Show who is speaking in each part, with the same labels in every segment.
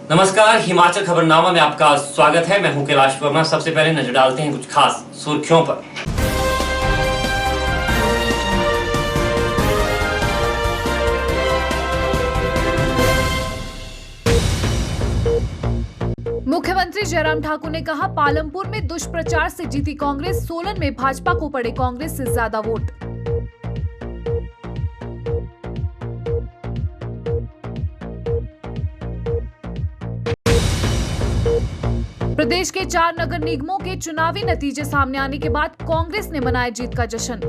Speaker 1: नमस्कार, हिमाचल खबरनामा में आपका स्वागत है। मैं हूं कैलाश वर्मा। सबसे पहले नजर डालते हैं कुछ खास सुर्खियों पर।
Speaker 2: मुख्यमंत्री जयराम ठाकुर ने कहा, पालमपुर में दुष्प्रचार से जीती कांग्रेस, सोलन में भाजपा को पड़े कांग्रेस से ज्यादा वोट। प्रदेश के 4 नगर निगमों के चुनावी नतीजे सामने आने के बाद कांग्रेस ने मनाया जीत का जश्न।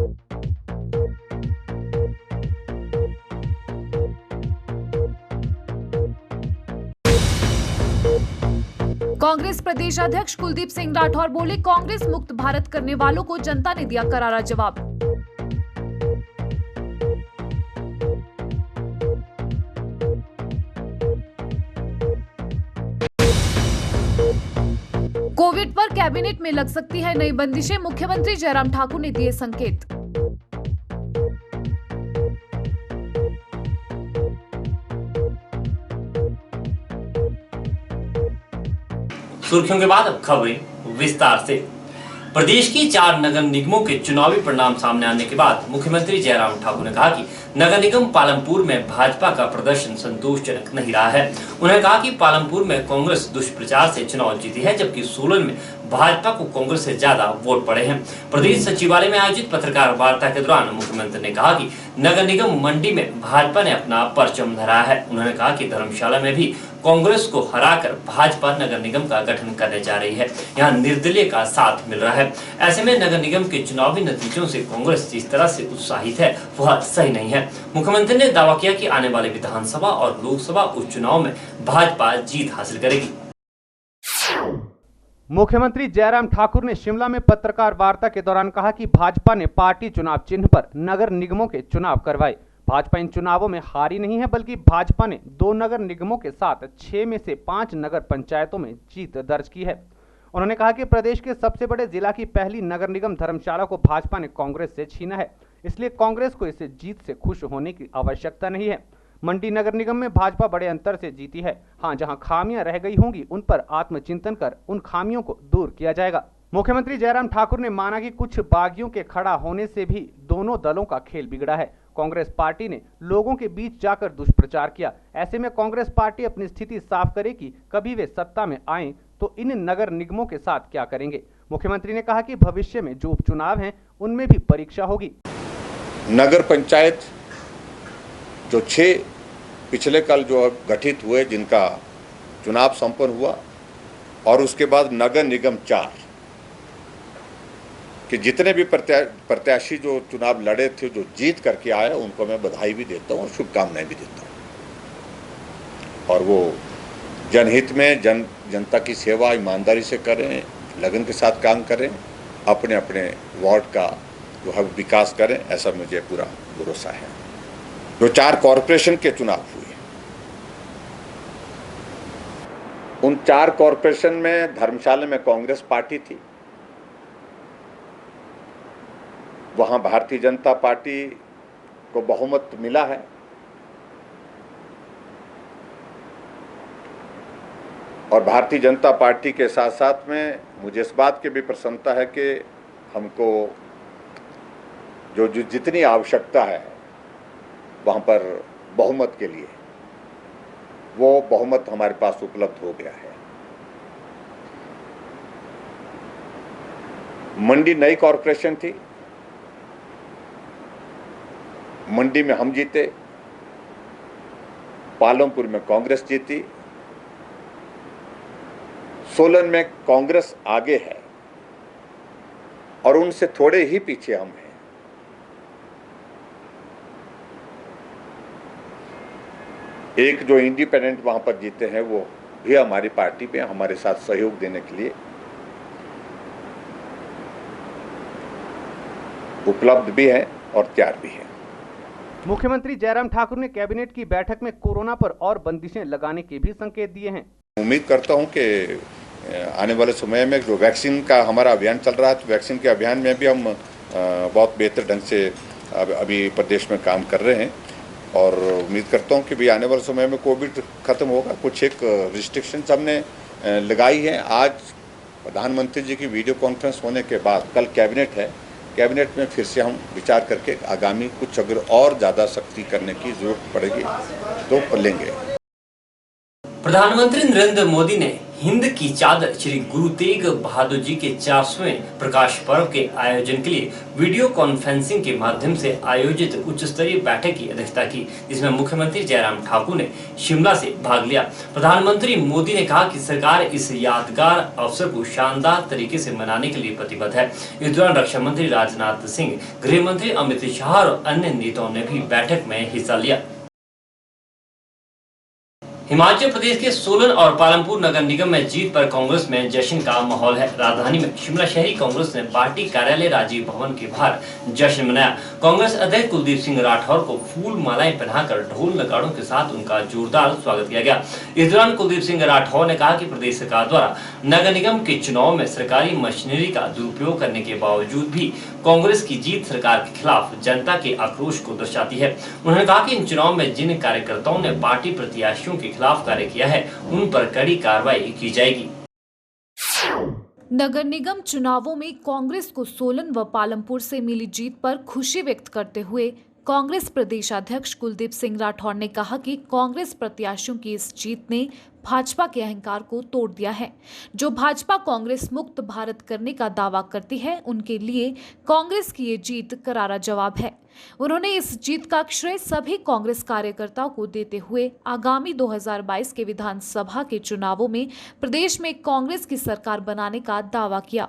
Speaker 2: कांग्रेस प्रदेश अध्यक्ष कुलदीप सिंह राठौर बोले, कांग्रेस मुक्त भारत करने वालों को जनता ने दिया करारा जवाब। कोविड पर कैबिनेट में लग सकती है नई बंदिशें, मुख्यमंत्री जयराम ठाकुर ने दिए संकेत।
Speaker 1: सुर्खियों के बाद अब खबरें विस्तार से। प्रदेश की 4 नगर निगमों के चुनावी परिणाम सामने आने के बाद मुख्यमंत्री जयराम ठाकुर ने कहा कि नगर निगम पालमपुर में भाजपा का प्रदर्शन संतोषजनक नहीं रहा है। उन्होंने कहा कि पालमपुर में कांग्रेस दुष्प्रचार से चुनाव जीती है, जबकि सोलन में भाजपा को कांग्रेस से ज्यादा वोट पड़े हैं। प्रदेश सचिवालय में आयोजित पत्रकार वार्ता के दौरान मुख्यमंत्री ने कहा कि नगर निगम मंडी में भाजपा ने अपना परचम लहराया है। उन्होंने कहा कि धर्मशाला में भी कांग्रेस को हराकर भाजपा नगर निगम का गठन करने जा रही है। यहाँ निर्दलीय का साथ मिल रहा है। ऐसे में नगर निगम के चुनावी नतीजों से कांग्रेस जिस तरह से उत्साहित है वह सही नहीं है। मुख्यमंत्री ने दावा किया कि आने वाले विधानसभा और लोकसभा उपचुनाव में भाजपा जीत हासिल करेगी।
Speaker 3: मुख्यमंत्री जयराम ठाकुर ने शिमला में पत्रकार वार्ता के दौरान कहा कि भाजपा ने पार्टी चुनाव चिन्ह पर नगर निगमों के चुनाव करवाए। भाजपा इन चुनावों में हारी नहीं है, बल्कि भाजपा ने 2 नगर निगमों के साथ 6 में से 5 नगर पंचायतों में जीत दर्ज की है। उन्होंने कहा कि प्रदेश के सबसे बड़े जिला की पहली नगर निगम धर्मशाला को भाजपा ने कांग्रेस से छीना है, इसलिए कांग्रेस को इस जीत से खुश होने की आवश्यकता नहीं है। मंडी नगर निगम में भाजपा बड़े अंतर से जीती है। हाँ, जहां खामियां रह गई होंगी उन पर आत्मचिंतन कर उन खामियों को दूर किया जाएगा। मुख्यमंत्री जयराम ठाकुर ने माना कि कुछ बागियों के खड़ा होने से भी दोनों दलों का खेल बिगड़ा है। कांग्रेस पार्टी ने लोगों के बीच जाकर दुष्प्रचार किया। ऐसे में कांग्रेस पार्टी अपनी स्थिति साफ करे कि कभी वे सत्ता में आए तो इन नगर निगमों के साथ क्या करेंगे। मुख्यमंत्री ने कहा कि भविष्य में जो उपचुनाव हैं उनमें भी परीक्षा होगी।
Speaker 4: नगर पंचायत जो 6 पिछले कल जो गठित हुए, जिनका चुनाव संपन्न हुआ, और उसके बाद नगर निगम 4 कि जितने भी प्रत्याशी जो चुनाव लड़े थे, जो जीत करके आए, उनको मैं बधाई भी देता हूँ और शुभकामनाएं भी देता हूँ। और वो जनहित में जनता की सेवा ईमानदारी से करें, लगन के साथ काम करें, अपने अपने वार्ड का जो है विकास करें, ऐसा मुझे पूरा भरोसा है। जो 4 कॉरपोरेशन के चुनाव हुए, उन 4 कॉरपोरेशन में धर्मशाला में कांग्रेस पार्टी थी, वहां भारतीय जनता पार्टी को बहुमत मिला है। और भारतीय जनता पार्टी के साथ साथ में मुझे इस बात की भी प्रसन्नता है कि हमको जो जितनी आवश्यकता है वहाँ पर बहुमत के लिए, वो बहुमत हमारे पास उपलब्ध हो गया है। मंडी नई कॉरपोरेशन थी, मंडी में हम जीते, पालमपुर में कांग्रेस जीती, सोलन में कांग्रेस आगे है और उनसे थोड़े ही पीछे हम हैं। एक जो इंडिपेंडेंट वहां पर जीते हैं, वो भी हमारी पार्टी में हमारे साथ सहयोग देने के लिए उपलब्ध भी है और तैयार भी है।
Speaker 3: मुख्यमंत्री जयराम ठाकुर ने कैबिनेट की बैठक में कोरोना पर और बंदिशें लगाने के भी संकेत दिए हैं।
Speaker 4: उम्मीद करता हूं कि आने वाले समय में जो वैक्सीन का हमारा अभियान चल रहा है, तो वैक्सीन के अभियान में भी हम बहुत बेहतर ढंग से अभी प्रदेश में काम कर रहे हैं। और उम्मीद करता हूँ कि भी आने वाले समय में कोविड खत्म होगा। कुछ एक रिस्ट्रिक्शंस हमने लगाई हैं। आज प्रधानमंत्री जी की वीडियो कॉन्फ्रेंस होने के बाद कल कैबिनेट है, कैबिनेट में फिर से हम विचार करके आगामी कुछ अगर और ज़्यादा सख्ती करने की जरूरत पड़ेगी तो लेंगे।
Speaker 1: प्रधानमंत्री नरेंद्र मोदी ने हिंद की चादर श्री गुरु तेग बहादुर जी के 400वें प्रकाश पर्व के आयोजन के लिए वीडियो कॉन्फ्रेंसिंग के माध्यम से आयोजित उच्च स्तरीय बैठक की अध्यक्षता की, जिसमें मुख्यमंत्री जयराम ठाकुर ने शिमला से भाग लिया। प्रधानमंत्री मोदी ने कहा कि सरकार इस यादगार अवसर को शानदार तरीके से मनाने के लिए प्रतिबद्ध है। इस दौरान रक्षा मंत्री राजनाथ सिंह, गृह मंत्री अमित शाह और अन्य नेताओं ने भी बैठक में हिस्सा लिया। हिमाचल प्रदेश के सोलन और पालमपुर नगर निगम में जीत पर कांग्रेस में जश्न का माहौल है। राजधानी में शिमला शहरी कांग्रेस ने पार्टी कार्यालय राजीव भवन के बाहर जश्न मनाया। कांग्रेस अध्यक्ष कुलदीप सिंह राठौर को फूल मालाएं पहनाकर ढोल नगाड़ों के साथ उनका जोरदार स्वागत किया गया। इस दौरान कुलदीप सिंह राठौर ने कहा कि प्रदेश सरकार द्वारा नगर निगम के चुनाव में सरकारी मशीनरी का दुरुपयोग करने के बावजूद भी कांग्रेस की जीत सरकार के खिलाफ जनता के आक्रोश को दर्शाती है। उन्होंने कहा कि इन चुनाव में जिन कार्यकर्ताओं ने पार्टी प्रत्याशियों के खिलाफ कार्य किया है उन पर कड़ी कार्रवाई की जाएगी।
Speaker 2: नगर निगम चुनावों में कांग्रेस को सोलन व पालमपुर से मिली जीत पर खुशी व्यक्त करते हुए कांग्रेस प्रदेशाध्यक्ष कुलदीप सिंह राठौर ने कहा कि कांग्रेस प्रत्याशियों की इस जीत ने भाजपा के अहंकार को तोड़ दिया है। जो भाजपा कांग्रेस मुक्त भारत करने का दावा करती है, उनके लिए कांग्रेस की ये जीत करारा जवाब है। उन्होंने इस जीत का श्रेय सभी कांग्रेस कार्यकर्ताओं को देते हुए आगामी 2022 के विधानसभा के चुनावों में प्रदेश में कांग्रेस की सरकार बनाने का दावा किया।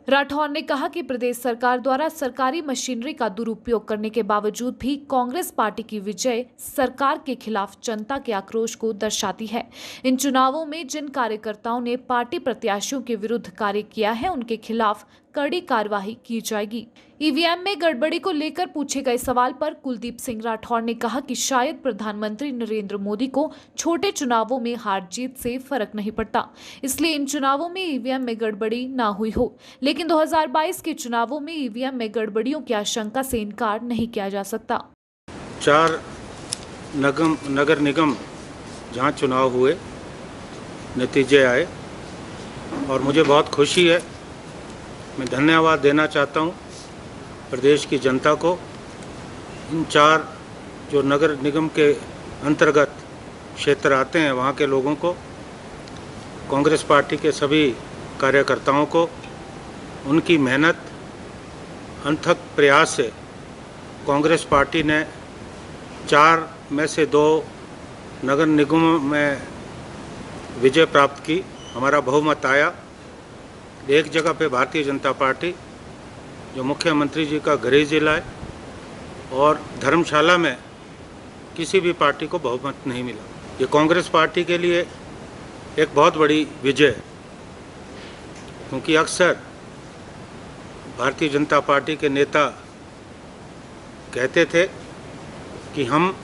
Speaker 2: राठौर ने कहा कि प्रदेश सरकार द्वारा सरकारी मशीनरी का दुरुपयोग करने के बावजूद भी कांग्रेस पार्टी की विजय सरकार के खिलाफ जनता के आक्रोश को दर्शाती है। इन चुनावों में जिन कार्यकर्ताओं ने पार्टी प्रत्याशियों के विरुद्ध कार्य किया है, उनके खिलाफ कड़ी कार्रवाई की जाएगी। ईवीएम में गड़बड़ी को लेकर पूछे गए सवाल पर कुलदीप सिंह राठौर ने कहा कि शायद प्रधानमंत्री नरेंद्र मोदी को छोटे चुनावों में हार जीत से फर्क नहीं पड़ता, इसलिए इन चुनावों में ईवीएम में गड़बड़ी ना हुई हो, लेकिन 2022 के चुनावों में ईवीएम में गड़बड़ियों की आशंका से इनकार नहीं किया जा सकता।
Speaker 5: 4 नगर निगम जहां चुनाव हुए, नतीजे आए और मुझे बहुत खुशी है। मैं धन्यवाद देना चाहता हूं प्रदेश की जनता को। इन 4 जो नगर निगम के अंतर्गत क्षेत्र आते हैं वहाँ के लोगों को, कांग्रेस पार्टी के सभी कार्यकर्ताओं को, उनकी मेहनत अथक प्रयास से कांग्रेस पार्टी ने 4 में से 2 नगर निगमों में विजय प्राप्त की। हमारा बहुमत आया। एक जगह पे भारतीय जनता पार्टी, जो मुख्यमंत्री जी का गृह जिला है, और धर्मशाला में किसी भी पार्टी को बहुमत नहीं मिला। ये कांग्रेस पार्टी के लिए एक बहुत बड़ी विजय है, क्योंकि अक्सर भारतीय जनता पार्टी के नेता कहते थे कि हम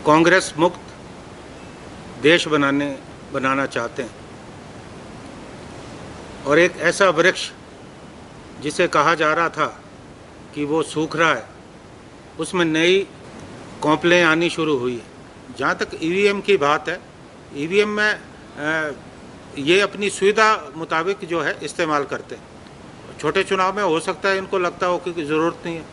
Speaker 5: कांग्रेस मुक्त देश बनाना चाहते हैं, और एक ऐसा वृक्ष जिसे कहा जा रहा था कि वो सूख रहा है, उसमें नई कौंपलें आनी शुरू हुई है। जहाँ तक ईवीएम की बात है, ईवीएम में ये अपनी सुविधा मुताबिक जो है इस्तेमाल करते हैं। छोटे चुनाव में हो सकता है इनको लगता हो कि ज़रूरत नहीं है,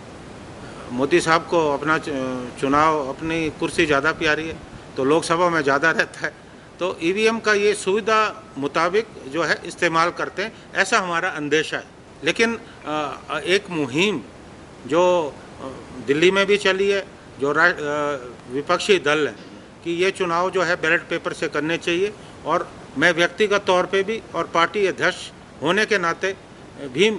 Speaker 5: मोदी साहब को अपना चुनाव, अपनी कुर्सी ज़्यादा प्यारी है, तो लोकसभा में ज़्यादा रहता है, तो ईवीएम का ये सुविधा मुताबिक जो है इस्तेमाल करते हैं, ऐसा हमारा अंदेशा है। लेकिन एक मुहिम जो दिल्ली में भी चली है, जो विपक्षी दल है, कि ये चुनाव जो है बैलेट पेपर से करने चाहिए, और मैं व्यक्तिगत तौर पे भी और पार्टी अध्यक्ष होने के नाते भी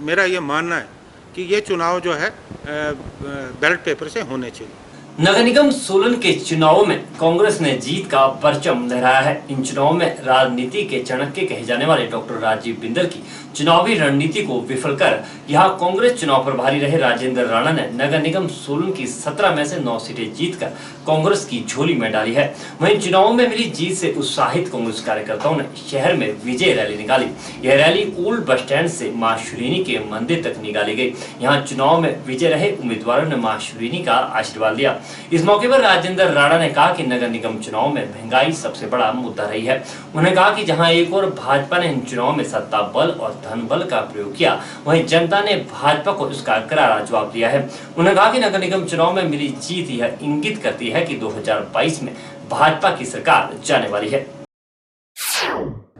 Speaker 5: मेरा ये मानना है कि ये चुनाव जो है बैलेट पेपर से होने चाहिए।
Speaker 1: नगर निगम सोलन के चुनावों में कांग्रेस ने जीत का परचम लहराया है। इन चुनावों में राजनीति के चाणक्य कहे जाने वाले डॉक्टर राजीव बिंदल की चुनावी रणनीति को विफल कर यहां कांग्रेस चुनाव प्रभारी रहे राजेंद्र राणा ने नगर निगम सोलन की 17 में से 9 सीटें जीतकर कांग्रेस की झोली में डाली है। वहीं चुनावों में मिली जीत से उत्साहित कांग्रेस कार्यकर्ताओं ने शहर में विजय रैली निकाली। यह रैली ओल्ड बस स्टैंड से मां शुलिनी के मंदिर तक निकाली गई। यहाँ चुनाव में विजय रहे उम्मीदवारों ने मां शुलिनी का आशीर्वाद लिया। इस मौके पर राजेंद्र राणा ने कहा कि नगर निगम चुनाव में महंगाई सबसे बड़ा मुद्दा रही है। उन्होंने कहा कि जहां एक और भाजपा ने इन चुनाव में सत्ता बल और धन बल का प्रयोग किया, वहीं जनता ने भाजपा को इसका करारा जवाब दिया है। उन्होंने कहा कि नगर निगम चुनाव में मिली जीत यह इंगित करती है कि 2022 में भाजपा की सरकार जाने वाली है।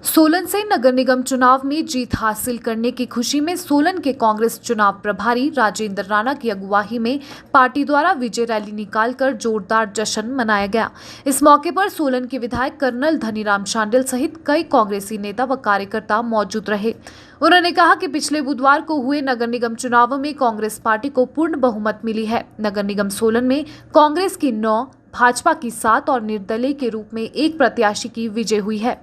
Speaker 2: सोलन से नगर निगम चुनाव में जीत हासिल करने की खुशी में सोलन के कांग्रेस चुनाव प्रभारी राजेंद्र राणा की अगुवाई में पार्टी द्वारा विजय रैली निकालकर जोरदार जश्न मनाया गया। इस मौके पर सोलन के विधायक कर्नल धनीराम शांडिल सहित कई कांग्रेसी नेता व कार्यकर्ता मौजूद रहे। उन्होंने कहा कि पिछले बुधवार को हुए नगर निगम चुनावों में कांग्रेस पार्टी को पूर्ण बहुमत मिली है। नगर निगम सोलन में कांग्रेस की 9, भाजपा की 7 और निर्दलीय के रूप में 1 प्रत्याशी की विजय हुई है।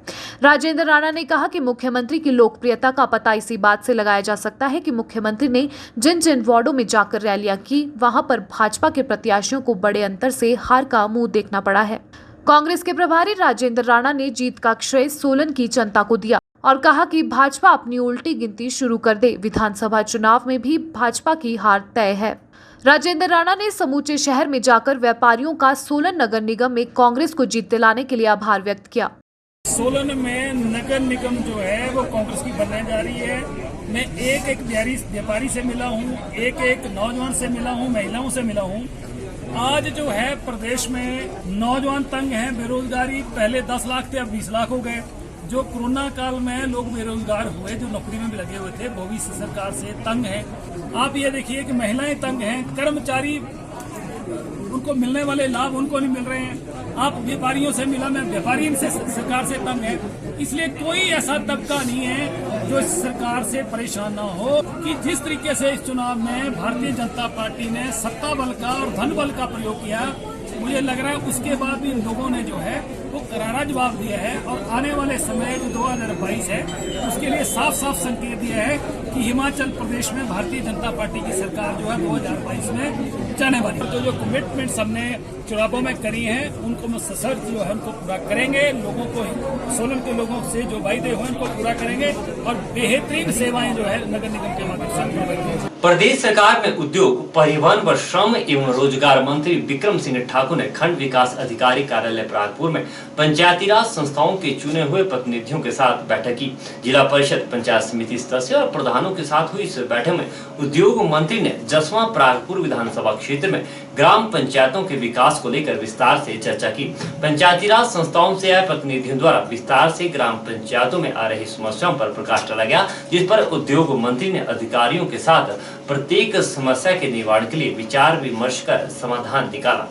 Speaker 2: राजेंद्र राणा ने कहा कि मुख्यमंत्री की लोकप्रियता का पता इसी बात से लगाया जा सकता है कि मुख्यमंत्री ने जिन जिन वार्डों में जाकर रैलियां की, वहां पर भाजपा के प्रत्याशियों को बड़े अंतर से हार का मुंह देखना पड़ा है। कांग्रेस के प्रभारी राजेंद्र राणा ने जीत का श्रेय सोलन की जनता को दिया और कहा कि भाजपा अपनी उल्टी गिनती शुरू कर दे। विधानसभा चुनाव में भी भाजपा की हार तय है। राजेंद्र राणा ने समूचे शहर में जाकर व्यापारियों का सोलन नगर निगम में कांग्रेस को जीत दिलाने के लिए आभार व्यक्त किया।
Speaker 6: सोलन में नगर निगम जो है वो कांग्रेस की बनने जा रही है। मैं एक व्यापारी से मिला हूँ, एक नौजवान से मिला हूँ, महिलाओं से मिला हूँ। आज जो है प्रदेश में नौजवान तंग हैं, बेरोजगारी पहले 10 लाख थे, अब 20 लाख हो गए। जो कोरोना काल में लोग बेरोजगार हुए, जो नौकरी में भी लगे हुए थे, वो भी सरकार से तंग हैं। आप ये देखिए कि महिलाएं तंग हैं, कर्मचारी उनको मिलने वाले लाभ उनको नहीं मिल रहे हैं। आप व्यापारियों से मिला, मैं व्यापारी इनसे सरकार से तंग है। इसलिए कोई ऐसा तबका नहीं है जो इस सरकार से परेशान ना हो कि जिस तरीके से इस चुनाव में भारतीय जनता पार्टी ने सत्ता बल का और धन बल का प्रयोग किया, मुझे लग रहा है उसके बाद भी इन लोगों ने जो है वो करारा जवाब दिया है और आने वाले समय जो 2022 है उसके लिए साफ साफ संकेत दिया है कि हिमाचल प्रदेश में भारतीय जनता पार्टी की सरकार जो है 2022 में जाने वाली है। तो जो कमिटमेंट्स हमने चुनावों में करी हैं उनको हम सशक्त जो है उनको पूरा करेंगे। लोगों को, सोलन के लोगों से जो वायदे हुए उनको पूरा करेंगे और बेहतरीन सेवाएं जो है नगर निगम के माध्यम से करेंगे।
Speaker 1: प्रदेश सरकार में उद्योग, परिवहन व श्रम एवं रोजगार मंत्री विक्रम सिंह ठाकुर ने खंड विकास अधिकारी कार्यालय प्रागपुर में पंचायती राज संस्थाओं के चुने हुए प्रतिनिधियों के साथ बैठक की। जिला परिषद, पंचायत समिति सदस्य और प्रधानों के साथ हुई इस बैठक में उद्योग मंत्री ने जसवां प्रागपुर विधानसभा क्षेत्र में ग्राम पंचायतों के विकास को लेकर विस्तार से चर्चा की। पंचायती राज संस्थाओं से आए प्रतिनिधियों द्वारा विस्तार से ग्राम पंचायतों में आ रही समस्याओं पर प्रकाश डाला गया, जिस पर उद्योग मंत्री ने अधिकारियों के साथ प्रत्येक समस्या के निवारण के लिए विचार विमर्श कर समाधान निकाला।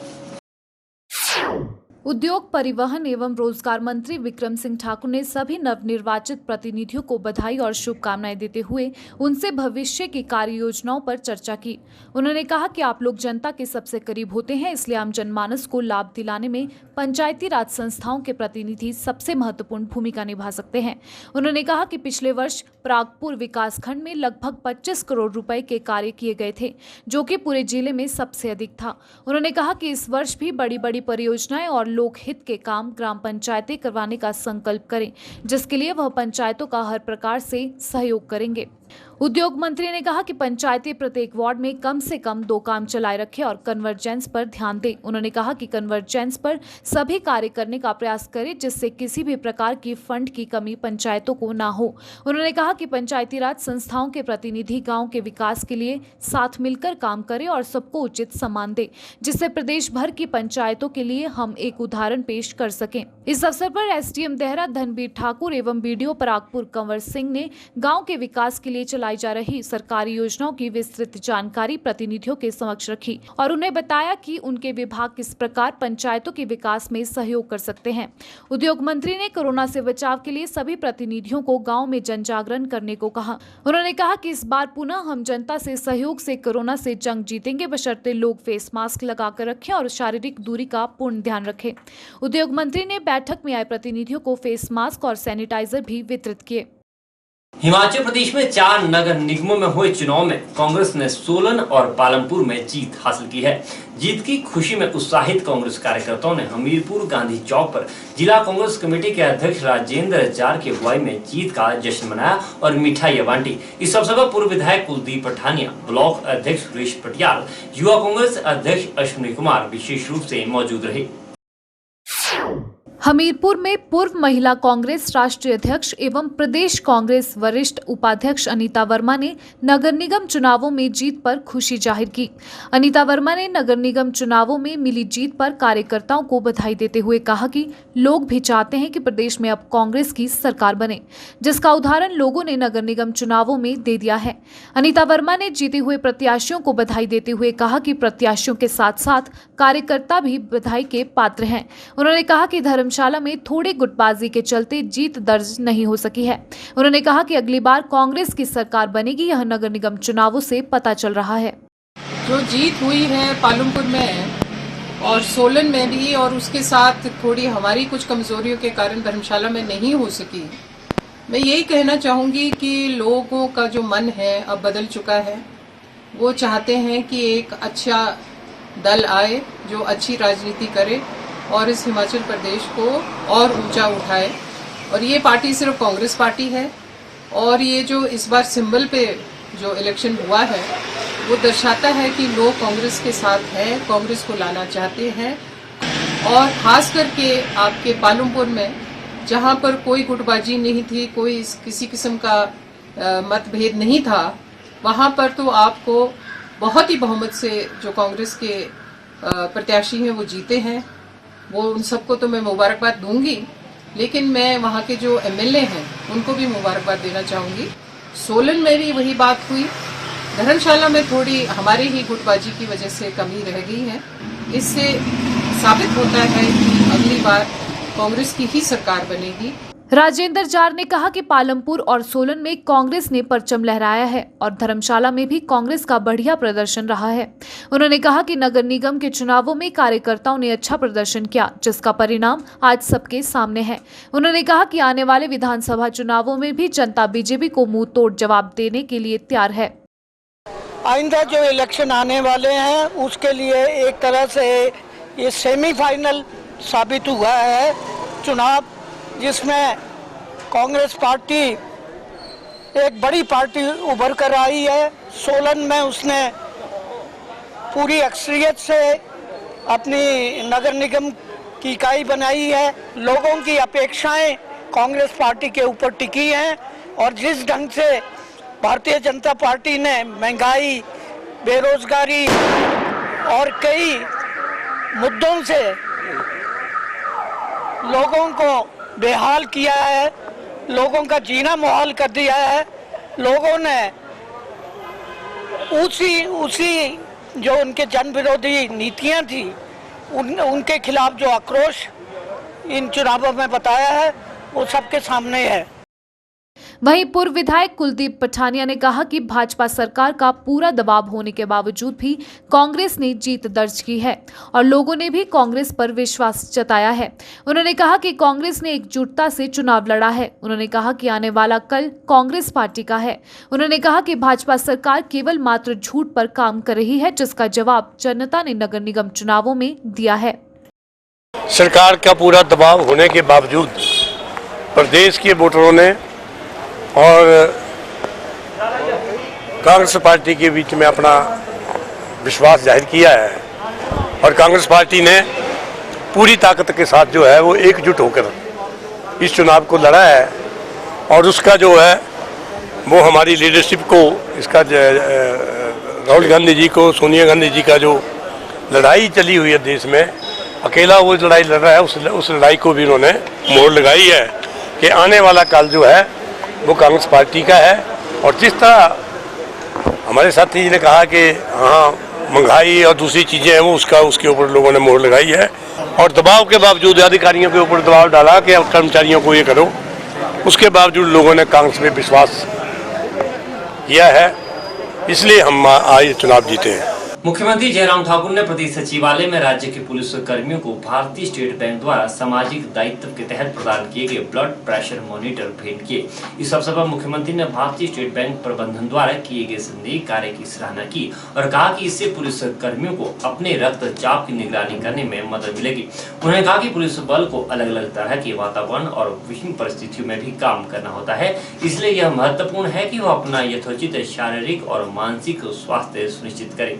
Speaker 2: उद्योग, परिवहन एवं रोजगार मंत्री विक्रम सिंह ठाकुर ने सभी नवनिर्वाचित प्रतिनिधियों को बधाई और शुभकामनाएं देते हुए उनसे भविष्य की कार्य योजनाओं पर चर्चा की। उन्होंने कहा कि आप लोग जनता के सबसे करीब होते हैं, इसलिए आम जनमानस को लाभ दिलाने में पंचायती राज संस्थाओं के प्रतिनिधि सबसे महत्वपूर्ण भूमिका निभा सकते हैं। उन्होंने कहा कि पिछले वर्ष प्रागपुर विकास खंड में लगभग 25 करोड़ रुपए के कार्य किए गए थे, जो कि पूरे जिले में सबसे अधिक था। उन्होंने कहा कि इस वर्ष भी बड़ी बड़ी परियोजनाएं और लोक हित के काम ग्राम पंचायतें करवाने का संकल्प करें, जिसके लिए वह पंचायतों का हर प्रकार से सहयोग करेंगे। उद्योग मंत्री ने कहा कि पंचायतें प्रत्येक वार्ड में कम से कम 2 काम चलाए रखें और कन्वर्जेंस पर ध्यान दें। उन्होंने कहा कि कन्वर्जेंस पर सभी कार्य करने का प्रयास करें, जिससे किसी भी प्रकार की फंड की कमी पंचायतों को ना हो। उन्होंने कहा कि पंचायती राज संस्थाओं के प्रतिनिधि गांव के विकास के लिए साथ मिलकर काम करें और सबको उचित सम्मान दें, जिससे प्रदेश भर की पंचायतों के लिए हम एक उदाहरण पेश कर सकें। इस अवसर पर एसडीएम देहरा धनबीर ठाकुर एवं बीडीओ परागपुर कंवर सिंह ने गाँव के विकास के लिए चलाई जा रही सरकारी योजनाओं की विस्तृत जानकारी प्रतिनिधियों के समक्ष रखी और उन्हें बताया कि उनके विभाग किस प्रकार पंचायतों के विकास में सहयोग कर सकते हैं। उद्योग मंत्री ने कोरोना से बचाव के लिए सभी प्रतिनिधियों को गांव में जन जागरण करने को कहा। उन्होंने कहा कि इस बार पुनः हम जनता से सहयोग से कोरोना से जंग जीतेंगे, बशर्ते लोग फेस मास्क लगाकर रखें और शारीरिक दूरी का पूर्ण ध्यान रखें। उद्योग मंत्री ने बैठक में आए प्रतिनिधियों को फेस मास्क और सैनिटाइजर भी वितरित किए।
Speaker 1: हिमाचल प्रदेश में 4 नगर निगमों में हुए चुनाव में कांग्रेस ने सोलन और पालमपुर में जीत हासिल की है। जीत की खुशी में उत्साहित कांग्रेस कार्यकर्ताओं ने हमीरपुर गांधी चौक पर जिला कांग्रेस कमेटी के अध्यक्ष राजेंद्र जार की अगुवाई में जीत का जश्न मनाया और मिठाइयां बांटी। इस अवसर पर पूर्व विधायक कुलदीप पठानिया, ब्लॉक अध्यक्ष सुरेश पटियाल, युवा कांग्रेस अध्यक्ष अश्विनी कुमार विशेष रूप से मौजूद रहे।
Speaker 2: हमीरपुर में पूर्व महिला कांग्रेस राष्ट्रीय अध्यक्ष एवं प्रदेश कांग्रेस वरिष्ठ उपाध्यक्ष अनीता वर्मा ने नगर निगम चुनावों में जीत पर खुशी जाहिर की। अनीता वर्मा ने नगर निगम चुनावों में मिली जीत पर कार्यकर्ताओं को बधाई देते हुए कहा कि लोग भी चाहते हैं कि प्रदेश में अब कांग्रेस की सरकार बने, जिसका उदाहरण लोगों ने नगर निगम चुनावों में दे दिया है। अनीता वर्मा ने जीते हुए प्रत्याशियों को बधाई देते हुए कहा कि प्रत्याशियों के साथ साथ कार्यकर्ता भी बधाई के पात्र हैं। उन्होंने कहा कि धर्मशाला में थोड़ी गुटबाजी के चलते जीत दर्ज नहीं हो सकी है। उन्होंने कहा कि अगली बार कांग्रेस की सरकार बनेगी, यह नगर निगम चुनावों से पता चल रहा है।
Speaker 7: जो जीत हुई है पालमपुर में और सोलन में भी, और उसके साथ थोड़ी हमारी कुछ कमजोरियों के कारण धर्मशाला में नहीं हो सकी, मैं यही कहना चाहूँगी कि लोगों का जो मन है अब बदल चुका है। वो चाहते हैं कि एक अच्छा दल आए जो अच्छी राजनीति करे और इस हिमाचल प्रदेश को और ऊंचा उठाए। और ये पार्टी सिर्फ कांग्रेस पार्टी है, और ये जो इस बार सिंबल पे जो इलेक्शन हुआ है वो दर्शाता है कि लोग कांग्रेस के साथ हैं, कांग्रेस को लाना चाहते हैं। और खास करके आपके पालमपुर में जहाँ पर कोई गुटबाजी नहीं थी, कोई किसी किस्म का मतभेद नहीं था, वहाँ पर तो आपको बहुत ही बहुमत से जो कांग्रेस के प्रत्याशी हैं वो जीते हैं। वो उन सबको तो मैं मुबारकबाद दूंगी, लेकिन मैं वहाँ के जो एमएलए हैं उनको भी मुबारकबाद देना चाहूँगी। सोलन में भी वही बात हुई। धर्मशाला में थोड़ी हमारी ही गुटबाजी की वजह से कमी रह गई है। इससे साबित होता है कि अगली बार कांग्रेस की ही सरकार बनेगी।
Speaker 2: राजेंद्र जार ने कहा कि पालमपुर और सोलन में कांग्रेस ने परचम लहराया है और धर्मशाला में भी कांग्रेस का बढ़िया प्रदर्शन रहा है। उन्होंने कहा कि नगर निगम के चुनावों में कार्यकर्ताओं ने अच्छा प्रदर्शन किया, जिसका परिणाम आज सबके सामने है। उन्होंने कहा कि आने वाले विधानसभा चुनावों में भी जनता बीजेपी को मुंह तोड़ जवाब देने के लिए तैयार है।
Speaker 8: आइंदा जो इलेक्शन आने वाले हैं उसके लिए एक तरह से ये सेमीफाइनल साबित हुआ है चुनाव, जिसमें कांग्रेस पार्टी एक बड़ी पार्टी उभर कर आई है। सोलन में उसने पूरी अक्सरियत से अपनी नगर निगम की इकाई बनाई है। लोगों की अपेक्षाएं कांग्रेस पार्टी के ऊपर टिकी हैं, और जिस ढंग से भारतीय जनता पार्टी ने महंगाई, बेरोजगारी और कई मुद्दों से लोगों को बेहाल किया है, लोगों का जीना मुहाल कर दिया है, लोगों ने उसी जो उनके जन विरोधी नीतियां थी उनके खिलाफ जो आक्रोश इन चुनावों में बताया है वो सबके सामने है।
Speaker 2: वहीं पूर्व विधायक कुलदीप पठानिया ने कहा कि भाजपा सरकार का पूरा दबाव होने के बावजूद भी कांग्रेस ने जीत दर्ज की है और लोगों ने भी कांग्रेस पर विश्वास जताया है। उन्होंने कहा कि कांग्रेस ने एकजुटता से चुनाव लड़ा है। उन्होंने कहा कि आने वाला कल कांग्रेस पार्टी का है। उन्होंने कहा कि भाजपा सरकार केवल मात्र झूठ पर काम कर रही है, जिसका जवाब जनता ने नगर निगम चुनावों में दिया है।
Speaker 9: सरकार का पूरा दबाव होने के बावजूद प्रदेश के वोटरों ने और कांग्रेस पार्टी के बीच में अपना विश्वास जाहिर किया है, और कांग्रेस पार्टी ने पूरी ताकत के साथ जो है वो एकजुट होकर इस चुनाव को लड़ा है। और उसका जो है वो हमारी लीडरशिप को, इसका राहुल गांधी जी को, सोनिया गांधी जी का जो लड़ाई चली हुई है देश में, अकेला वो लड़ाई लड़ रहा है, उस लड़ाई को भी उन्होंने मोहर लगाई है कि आने वाला काल जो है वो कांग्रेस पार्टी का है। और जिस तरह हमारे साथी जी ने कहा कि हाँ महंगाई और दूसरी चीज़ें हैं वो उसके ऊपर लोगों ने मोहर लगाई है, और दबाव के बावजूद अधिकारियों के ऊपर दबाव डाला कि कर्मचारियों को ये करो, उसके बावजूद लोगों ने कांग्रेस पे विश्वास किया है, इसलिए हम आज चुनाव जीते हैं।
Speaker 1: मुख्यमंत्री जयराम ठाकुर ने प्रदेश सचिवालय में राज्य के पुलिस कर्मियों को भारतीय स्टेट बैंक द्वारा सामाजिक दायित्व के तहत प्रदान किए गए ब्लड प्रेशर मॉनिटर भेंट किए। इस अवसर पर मुख्यमंत्री ने भारतीय स्टेट बैंक प्रबंधन द्वारा किए गए संदेह कार्य की सराहना की और कहा कि इससे पुलिस कर्मियों को अपने रक्तचाप की निगरानी करने में मदद मिलेगी। उन्होंने कहा कि पुलिस बल को अलग अलग तरह के वातावरण और विषम परिस्थितियों में भी काम करना होता है, इसलिए यह महत्वपूर्ण है कि वह अपना यथोचित शारीरिक और मानसिक स्वास्थ्य सुनिश्चित करें।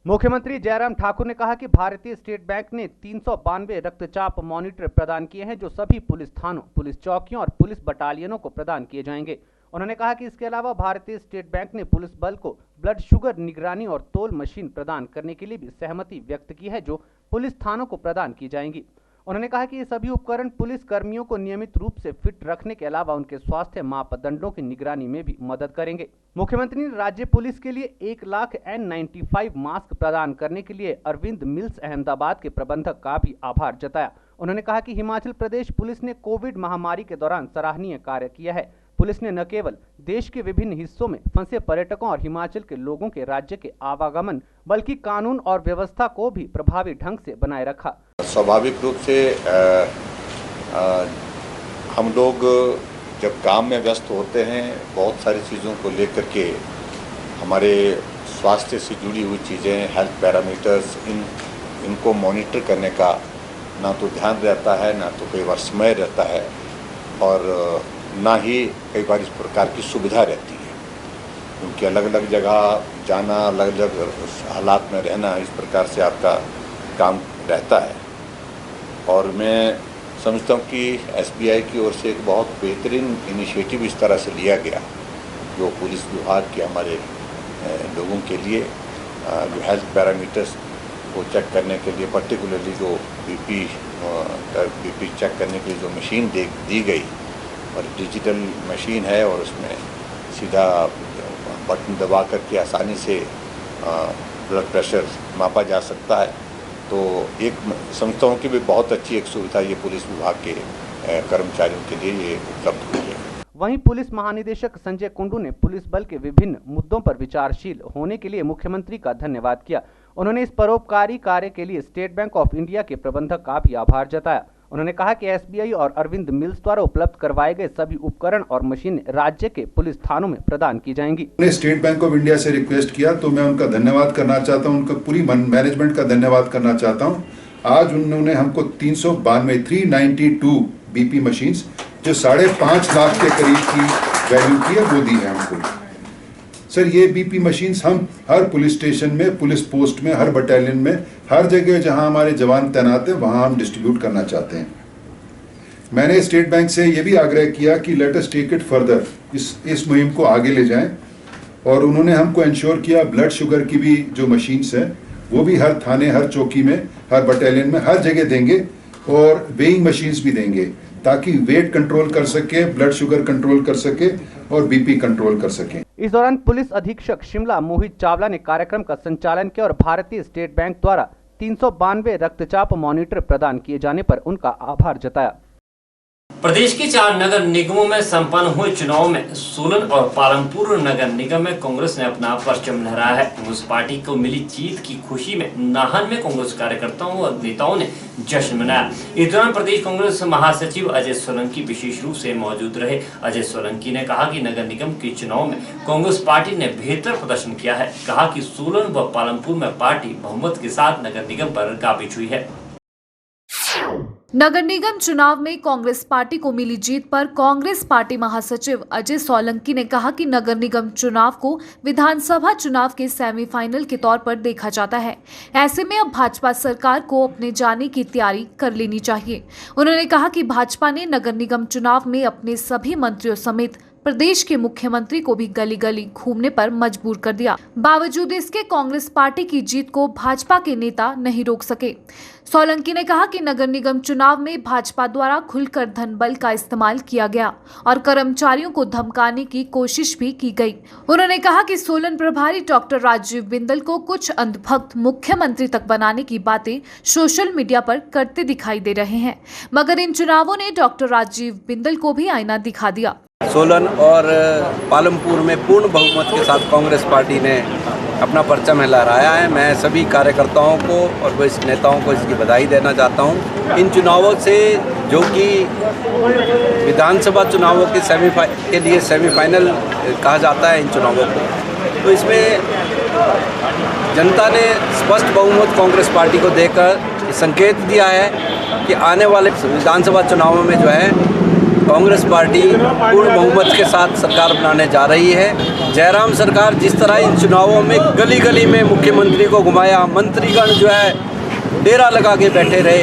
Speaker 3: मुख्यमंत्री जयराम ठाकुर ने कहा कि भारतीय स्टेट बैंक ने 392 रक्तचाप मॉनिटर प्रदान किए हैं जो सभी पुलिस थानों, पुलिस चौकियों और पुलिस बटालियनों को प्रदान किए जाएंगे। उन्होंने कहा कि इसके अलावा भारतीय स्टेट बैंक ने पुलिस बल को ब्लड शुगर निगरानी और तौल मशीन प्रदान करने के लिए भी सहमति व्यक्त की है जो पुलिस थानों को प्रदान की जाएंगी। उन्होंने कहा कि ये सभी उपकरण पुलिस कर्मियों को नियमित रूप से फिट रखने के अलावा उनके स्वास्थ्य मापदंडों की निगरानी में भी मदद करेंगे। मुख्यमंत्री ने राज्य पुलिस के लिए 1 लाख N95 मास्क प्रदान करने के लिए अरविंद मिल्स अहमदाबाद के प्रबंधक का भी आभार जताया। उन्होंने कहा कि हिमाचल प्रदेश पुलिस ने कोविड महामारी के दौरान सराहनीय कार्य किया है। पुलिस ने न केवल देश के विभिन्न हिस्सों में फंसे पर्यटकों और हिमाचल के लोगों के राज्य के आवागमन बल्कि कानून और व्यवस्था को भी प्रभावी ढंग से बनाए रखा।
Speaker 4: स्वाभाविक रूप से हम लोग जब काम में व्यस्त होते हैं बहुत सारी चीज़ों को लेकर के हमारे स्वास्थ्य से जुड़ी हुई चीज़ें, हेल्थ पैरामीटर्स, इनको मॉनिटर करने का ना तो ध्यान रहता है, ना तो कई बार समय रहता है और ना ही कई बार इस प्रकार की सुविधा रहती है। उनकी अलग अलग जगह जाना, अलग अलग हालात में रहना, इस प्रकार से आपका काम रहता है। और मैं समझता हूँ कि SBI की ओर से एक बहुत बेहतरीन इनिशिएटिव इस तरह से लिया गया जो पुलिस विभाग के हमारे लोगों के लिए जो हेल्थ पैरामीटर्स को चेक करने के लिए, पर्टिकुलरली जो BP चेक करने के लिए जो मशीन दी गई और डिजिटल मशीन है और उसमें सीधा बटन दबा करके आसानी से ब्लड प्रेशर मापा जा सकता है। तो एक समझता हूँ कि भी बहुत अच्छी एक सुविधा ये पुलिस विभाग के कर्मचारियों के लिए ये उपलब्ध हुई है।
Speaker 3: वहीं पुलिस महानिदेशक संजय कुंडू ने पुलिस बल के विभिन्न मुद्दों पर विचारशील होने के लिए मुख्यमंत्री का धन्यवाद किया। उन्होंने इस परोपकारी कार्य के लिए स्टेट बैंक ऑफ इंडिया के प्रबंधक का भी आभार जताया। उन्होंने कहा कि SBI और अरविंद मिल्स द्वारा उपलब्ध करवाए गए सभी उपकरण और मशीनें राज्य के पुलिस थानों में प्रदान की जाएंगी।
Speaker 10: उन्होंने स्टेट बैंक ऑफ इंडिया से रिक्वेस्ट किया तो मैं उनका धन्यवाद करना चाहता हूं, उनका पूरी मैनेजमेंट का धन्यवाद करना चाहता हूं। आज उन्होंने हमको 392 BP मशीन्स जो 5.5 लाख के करीब की वैल्यू की है वो दी है हमको। सर ये BP मशीन्स हम हर पुलिस स्टेशन में, पुलिस पोस्ट में, हर बटालियन में, हर जगह जहां हमारे जवान तैनात हैं वहां हम डिस्ट्रीब्यूट करना चाहते हैं। मैंने स्टेट बैंक से ये भी आग्रह किया कि let us take it further, इस मुहिम को आगे ले जाएं और उन्होंने हमको इंश्योर किया ब्लड शुगर की भी जो मशीन्स हैं वो भी हर थाने, हर चौकी में, हर बटालियन में, हर जगह देंगे और वेइंग मशीन्स भी देंगे ताकि वेट कंट्रोल कर सके, ब्लड शुगर कंट्रोल कर सके और BP कंट्रोल कर सके।
Speaker 3: इस दौरान पुलिस अधीक्षक शिमला मोहित चावला ने कार्यक्रम का संचालन किया और भारतीय स्टेट बैंक द्वारा 392 रक्तचाप मॉनिटर प्रदान किए जाने पर उनका आभार जताया।
Speaker 1: प्रदेश के 4 नगर निगमों में संपन्न हुए चुनाव में सोलन और पालमपुर नगर निगम में कांग्रेस ने अपना परचम लहराया है। कांग्रेस पार्टी को मिली जीत की खुशी में नाहन में कांग्रेस कार्यकर्ताओं और नेताओं ने जश्न मनाया। इस दौरान प्रदेश कांग्रेस महासचिव अजय सोलंकी विशेष रूप से मौजूद रहे। अजय सोलंकी ने कहा कि नगर निगम के चुनाव में कांग्रेस पार्टी ने बेहतर प्रदर्शन किया है। कहा कि सोलन व पालमपुर में पार्टी बहुमत के साथ नगर निगम पर काबिज हुई है।
Speaker 2: नगर निगम चुनाव में कांग्रेस पार्टी को मिली जीत पर कांग्रेस पार्टी महासचिव अजय सोलंकी ने कहा कि नगर निगम चुनाव को विधानसभा चुनाव के सेमीफाइनल के तौर पर देखा जाता है। ऐसे में अब भाजपा सरकार को अपने जाने की तैयारी कर लेनी चाहिए। उन्होंने कहा कि भाजपा ने नगर निगम चुनाव में अपने सभी मंत्रियों समेत प्रदेश के मुख्यमंत्री को भी गली गली घूमने पर मजबूर कर दिया। बावजूद इसके कांग्रेस पार्टी की जीत को भाजपा के नेता नहीं रोक सके। सोलंकी ने कहा कि नगर निगम चुनाव में भाजपा द्वारा खुलकर धन बल का इस्तेमाल किया गया और कर्मचारियों को धमकाने की कोशिश भी की गई। उन्होंने कहा कि सोलन प्रभारी डॉक्टर राजीव बिंदल को कुछ अंधभक्त मुख्यमंत्री तक बनाने की बातें सोशल मीडिया पर करते दिखाई दे रहे हैं, मगर इन चुनावों ने डॉक्टर राजीव बिंदल को भी आईना दिखा दिया।
Speaker 11: सोलन और पालमपुर में पूर्ण बहुमत के साथ कांग्रेस पार्टी ने अपना परचम लहराया है। मैं सभी कार्यकर्ताओं को और वरिष्ठ नेताओं को इसकी बधाई देना चाहता हूँ। इन चुनावों से, जो कि विधानसभा चुनावों के लिए सेमीफाइनल कहा जाता है इन चुनावों को, तो इसमें जनता ने स्पष्ट बहुमत कांग्रेस पार्टी को देकर संकेत दिया है कि आने वाले विधानसभा चुनावों में जो है कांग्रेस पार्टी पूर्ण बहुमत के साथ सरकार बनाने जा रही है। जयराम सरकार जिस तरह इन चुनावों में गली गली में मुख्यमंत्री को घुमाया, मंत्रीगण जो है डेरा लगा के बैठे रहे,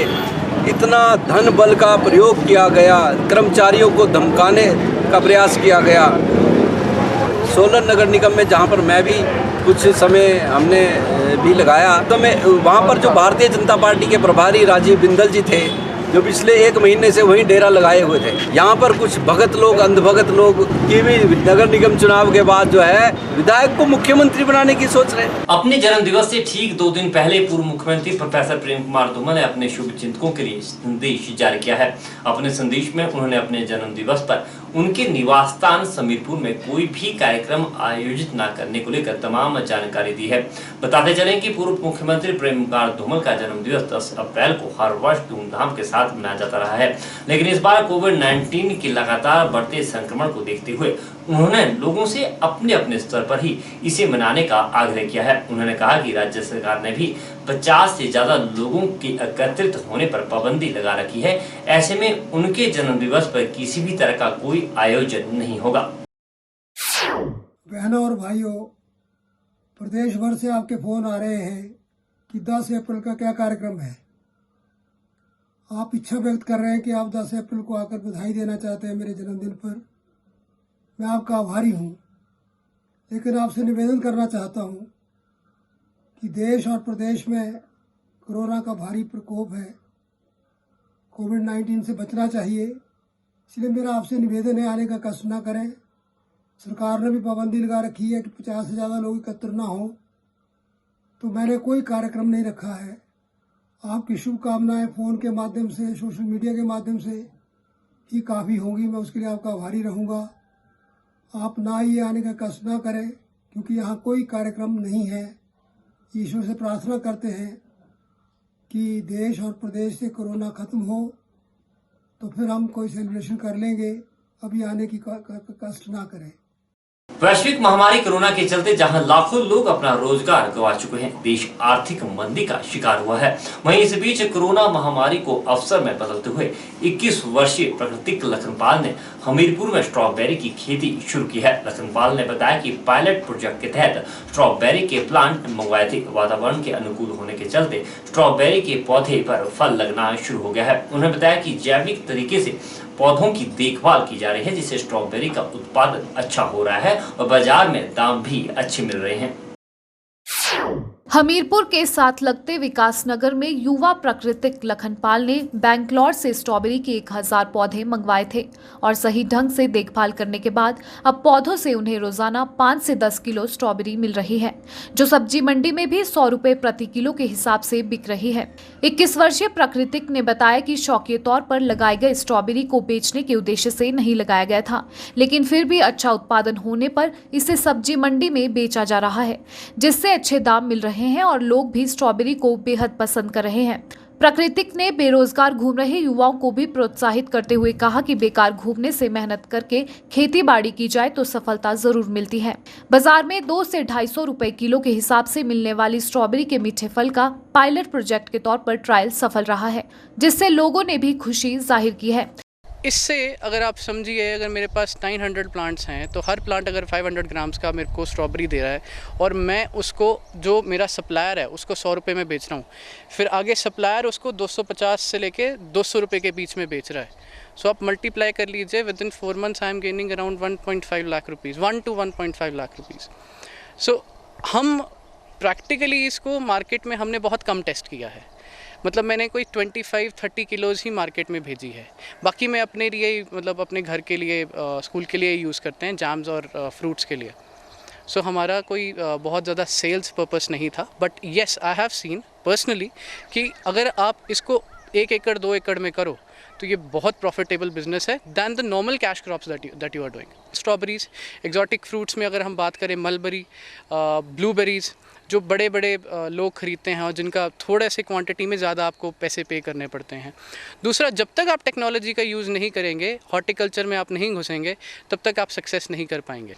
Speaker 11: इतना धन बल का प्रयोग किया गया, कर्मचारियों को धमकाने का प्रयास किया गया। सोलन नगर निगम में जहां पर मैं भी कुछ समय हमने भी लगाया, तो मैं वहां पर जो भारतीय जनता पार्टी के प्रभारी राजीव बिंदल जी थे, जो पिछले 1 महीने से वहीं डेरा लगाए हुए थे। यहाँ पर कुछ भगत लोग, अंधभगत लोग की भी नगर निगम चुनाव के बाद जो है विधायक को मुख्यमंत्री बनाने की सोच रहे हैं।
Speaker 1: अपने जन्म दिवस से ठीक 2 दिन पहले पूर्व मुख्यमंत्री प्रोफेसर प्रेम कुमार धूमल ने अपने शुभ चिंतकों के लिए संदेश जारी किया है। अपने संदेश में उन्होंने अपने जन्म दिवस पर उनके निवास स्थान समीरपुर में कोई भी कार्यक्रम आयोजित न करने को लेकर तमाम जानकारी दी है। बताते चलें कि पूर्व मुख्यमंत्री प्रेम कुमार धूमल का जन्म दिवस 10 अप्रैल को हर वर्ष धूमधाम के साथ मनाया जाता रहा है, लेकिन इस बार कोविड-19 के लगातार बढ़ते संक्रमण को देखते हुए उन्होंने लोगों से अपने अपने स्तर पर ही इसे मनाने का आग्रह किया है। उन्होंने कहा कि राज्य सरकार ने भी 50 से ज्यादा लोगों के एकत्रित होने पर पाबंदी लगा रखी है। ऐसे में उनके जन्म दिवस पर किसी भी तरह का कोई आयोजन नहीं होगा।
Speaker 12: बहनों और भाइयों, प्रदेश भर से आपके फोन आ रहे हैं कि 10 अप्रैल का क्या कार्यक्रम है। आप इच्छा व्यक्त कर रहे हैं कि आप 10 अप्रैल को आकर बधाई देना चाहते हैं मेरे जन्मदिन पर। मैं आपका आभारी हूँ, लेकिन आपसे निवेदन करना चाहता हूँ कि देश और प्रदेश में कोरोना का भारी प्रकोप है, कोविड-19 से बचना चाहिए। इसलिए मेरा आपसे निवेदन है, आने का कष्ट ना करें। सरकार ने भी पाबंदी लगा रखी है कि 50 से ज़्यादा लोग एकत्र ना हो, तो मैंने कोई कार्यक्रम नहीं रखा है। आपकी शुभकामनाएं फ़ोन के माध्यम से, सोशल मीडिया के माध्यम से ही काफ़ी होंगी। मैं उसके लिए आपका आभारी रहूँगा। आप ना ही आने का कष्ट ना करें, क्योंकि यहाँ कोई कार्यक्रम नहीं है। ईश्वर से प्रार्थना करते हैं कि देश और प्रदेश से कोरोना ख़त्म हो, तो फिर हम कोई सेलिब्रेशन कर लेंगे। अभी आने की कष्ट ना करें।
Speaker 1: वैश्विक महामारी कोरोना के चलते जहां लाखों लोग अपना रोजगार गंवा चुके हैं, देश आर्थिक मंदी का शिकार हुआ है। वहीं इस बीच कोरोना महामारी को अवसर में बदलते हुए 21 वर्षीय प्राकृतिक लखनपाल ने हमीरपुर में स्ट्रॉबेरी की खेती शुरू की है। लखनपाल ने बताया कि पायलट प्रोजेक्ट के तहत स्ट्रॉबेरी के प्लांट मंगवाए थे। वातावरण के अनुकूल होने के चलते स्ट्रॉबेरी के पौधे पर फल लगना शुरू हो गया है। उन्होंने बताया कि जैविक तरीके से पौधों की देखभाल की जा रही है, जिससे स्ट्रॉबेरी का उत्पादन अच्छा हो रहा है और बाजार में दाम भी अच्छे मिल रहे हैं।
Speaker 2: हमीरपुर के साथ लगते विकासनगर में युवा प्राकृतिक लखनपाल ने बैंगलोर से स्ट्रॉबेरी के 1000 पौधे मंगवाए थे और सही ढंग से देखभाल करने के बाद अब पौधों से उन्हें रोजाना 5 से 10 किलो स्ट्रॉबेरी मिल रही है, जो सब्जी मंडी में भी 100 रुपए प्रति किलो के हिसाब से बिक रही है। 21 वर्षीय प्राकृतिक ने बताया कि शौकिया तौर पर लगाए गए स्ट्रॉबेरी को बेचने के उद्देश्य से नहीं लगाया गया था, लेकिन फिर भी अच्छा उत्पादन होने पर इसे सब्जी मंडी में बेचा जा रहा है, जिससे अच्छे दाम मिल रहे हैं और लोग भी स्ट्रॉबेरी को बेहद पसंद कर रहे हैं। प्राकृतिक ने बेरोजगार घूम रहे युवाओं को भी प्रोत्साहित करते हुए कहा कि बेकार घूमने से मेहनत करके खेती बाड़ी की जाए तो सफलता जरूर मिलती है। बाजार में 200 से 250 रुपए किलो के हिसाब से मिलने वाली स्ट्रॉबेरी के मीठे फल का पायलट प्रोजेक्ट के तौर पर ट्रायल सफल रहा है, जिससे लोगों ने भी खुशी जाहिर की है।
Speaker 13: इससे अगर आप समझिए, अगर मेरे पास 900 प्लांट्स हैं तो हर प्लांट अगर 500 ग्राम्स का मेरे को स्ट्रॉबेरी दे रहा है और मैं उसको, जो मेरा सप्लायर है उसको 100 रुपये में बेच रहा हूँ, फिर आगे सप्लायर उसको 250 से लेके 200 रुपये के बीच में बेच रहा है। सो आप मल्टीप्लाई कर लीजिए, within 4 months I am gaining around 1.5 lakh rupees, 1 to 1.5 lakh rupees. So हम प्रैक्टिकली इसको मार्केट में हमने बहुत कम टेस्ट किया है, मतलब मैंने कोई 25-30 किलोज़ ही मार्केट में भेजी है, बाकी मैं अपने लिए, मतलब अपने घर के लिए, स्कूल के लिए यूज़ करते हैं, जैम्स और फ्रूट्स के लिए। सो हमारा कोई बहुत ज़्यादा सेल्स पर्पस नहीं था, but yes I have seen personally कि अगर आप इसको 1 एकड़ 2 एकड़ में करो तो ये बहुत प्रॉफिटेबल बिजनेस है than the normal cash crops that you are doing. Strawberries, exotic fruits में अगर हम बात करें मलबरी, ब्लूबेरीज, जो बड़े बड़े लोग ख़रीदते हैं और जिनका थोड़े से क्वांटिटी में ज़्यादा आपको पैसे पे करने पड़ते हैं। दूसरा, जब तक आप टेक्नोलॉजी का यूज़ नहीं करेंगे, हॉर्टिकल्चर में आप नहीं घुसेंगे, तब तक आप सक्सेस नहीं कर पाएंगे।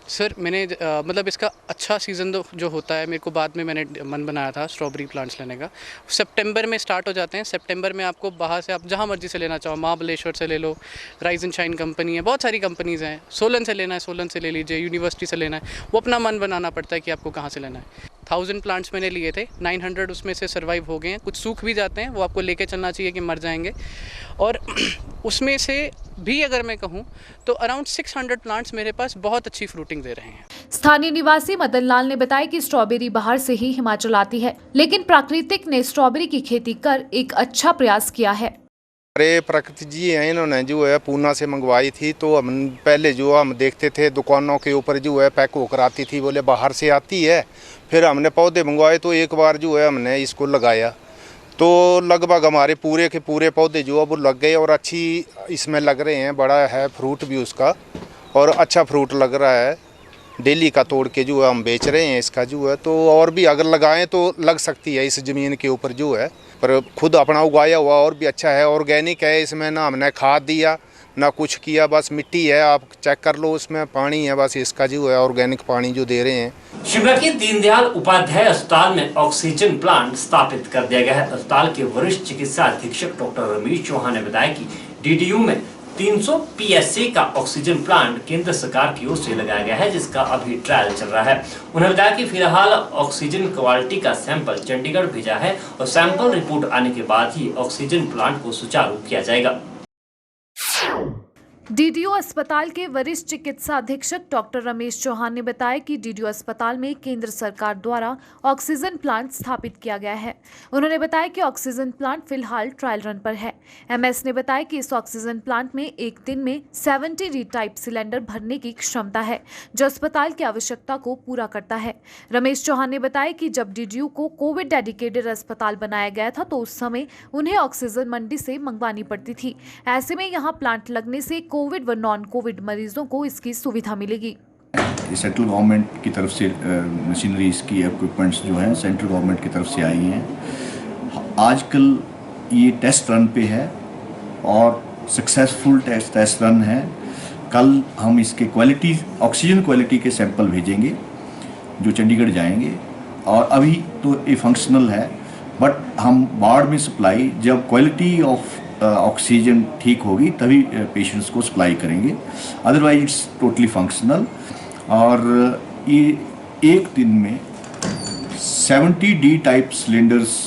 Speaker 13: सर मैंने मतलब इसका अच्छा सीज़न जो होता है, मेरे को बाद में मैंने मन बनाया था स्ट्रॉबेरी प्लांट्स लेने का। सितंबर में स्टार्ट हो जाते हैं। सितंबर में आपको बाहर से आप जहाँ मर्जी से लेना चाहो, महाबलेश्वर से ले लो, राइज एंड शाइन कंपनी है, बहुत सारी कंपनीज़ हैं। सोलन से लेना है, सोलन से ले लीजिए, यूनिवर्सिटी से लेना है, वो अपना मन बनाना पड़ता है कि आपको कहाँ से लेना है। 1000 प्लांट्स मैंने लिए थे, 900 उसमें से सर्वाइव हो गए हैं। कुछ सूख भी जाते हैं, वो आपको लेके चलना चाहिए कि मर जाएंगे। और उसमें से भी अगर मैं कहूँ तो अराउंड 600 प्लांट्स मेरे पास बहुत अच्छी फ्रूटिंग दे रहे हैं।
Speaker 2: स्थानीय निवासी मदन लाल ने बताया कि स्ट्रॉबेरी बाहर से ही हिमाचल आती है, लेकिन प्राकृतिक ने स्ट्रॉबेरी की खेती कर एक अच्छा प्रयास किया है।
Speaker 14: अरे प्रकृति जी हैं, इन्होंने जो है पूना से मंगवाई थी। तो हम पहले जो हम देखते थे दुकानों के ऊपर जो है पैक होकर आती थी, बोले बाहर से आती है। फिर हमने पौधे मंगवाए तो एक बार जो है हमने इसको लगाया तो लगभग हमारे पूरे के पूरे पौधे जो है वो लग गए और अच्छी इसमें लग रहे हैं। बड़ा है फ्रूट भी उसका और अच्छा फ्रूट लग रहा है। डेली का तोड़ के जो है हम बेच रहे हैं इसका जो है। तो और भी अगर लगाएं तो लग सकती है इस ज़मीन के ऊपर जो है, पर खुद अपना उगाया हुआ और भी अच्छा है। ऑर्गेनिक है, इसमें ना हमने खाद दिया ना कुछ किया, बस मिट्टी है, आप चेक कर लो, उसमें पानी है, बस इसका जो है ऑर्गेनिक पानी जो दे रहे हैं।
Speaker 1: शिमला के दीनदयाल उपाध्याय अस्पताल में ऑक्सीजन प्लांट स्थापित कर दिया गया है। अस्पताल के वरिष्ठ चिकित्सा अधीक्षक डॉक्टर रमेश चौहान ने बताया कि डीडीयू में 300 PSA का ऑक्सीजन प्लांट केंद्र सरकार की ओर से लगाया गया है, जिसका अभी ट्रायल चल रहा है। उन्होंने बताया कि फिलहाल ऑक्सीजन क्वालिटी का सैंपल चंडीगढ़ भेजा है और सैंपल रिपोर्ट आने के बाद ही ऑक्सीजन प्लांट को सुचारू किया जाएगा।
Speaker 2: डीडीयू अस्पताल के वरिष्ठ चिकित्सा अधीक्षक डॉक्टर रमेश चौहान ने बताया कि डीडीयू अस्पताल में केंद्र सरकार द्वारा ऑक्सीजन प्लांट स्थापित किया गया है। उन्होंने बताया कि ऑक्सीजन प्लांट फिलहाल ट्रायल रन पर है। एमएस ने बताया कि इस ऑक्सीजन प्लांट में एक दिन में 70 डी टाइप सिलेंडर भरने की क्षमता है, जो अस्पताल की आवश्यकता को पूरा करता है। रमेश चौहान ने बताया कि जब डीडीयू को कोविड डेडिकेटेड अस्पताल बनाया गया था तो उस समय उन्हें ऑक्सीजन मंडी से मंगवानी पड़ती थी। ऐसे में यहाँ प्लांट लगने से कोविड व नॉन कोविड मरीजों को इसकी सुविधा मिलेगी।
Speaker 15: सेंट्रल गवर्नमेंट की तरफ से मशीनरी इसकी इक्विपमेंट्स जो हैं सेंट्रल गवर्नमेंट की तरफ से आई हैं। आजकल ये टेस्ट रन पे है और सक्सेसफुल टेस्ट रन है। कल हम इसके क्वालिटी ऑक्सीजन क्वालिटी के सैंपल भेजेंगे जो चंडीगढ़ जाएंगे और अभी तो ये फंक्शनल है, बट हम वार्ड में सप्लाई जब क्वालिटी ऑफ ऑक्सीजन ठीक होगी तभी पेशेंट्स को सप्लाई करेंगे, अदरवाइज इट्स टोटली फंक्शनल। और ये एक दिन में 70 डी टाइप सिलेंडर्स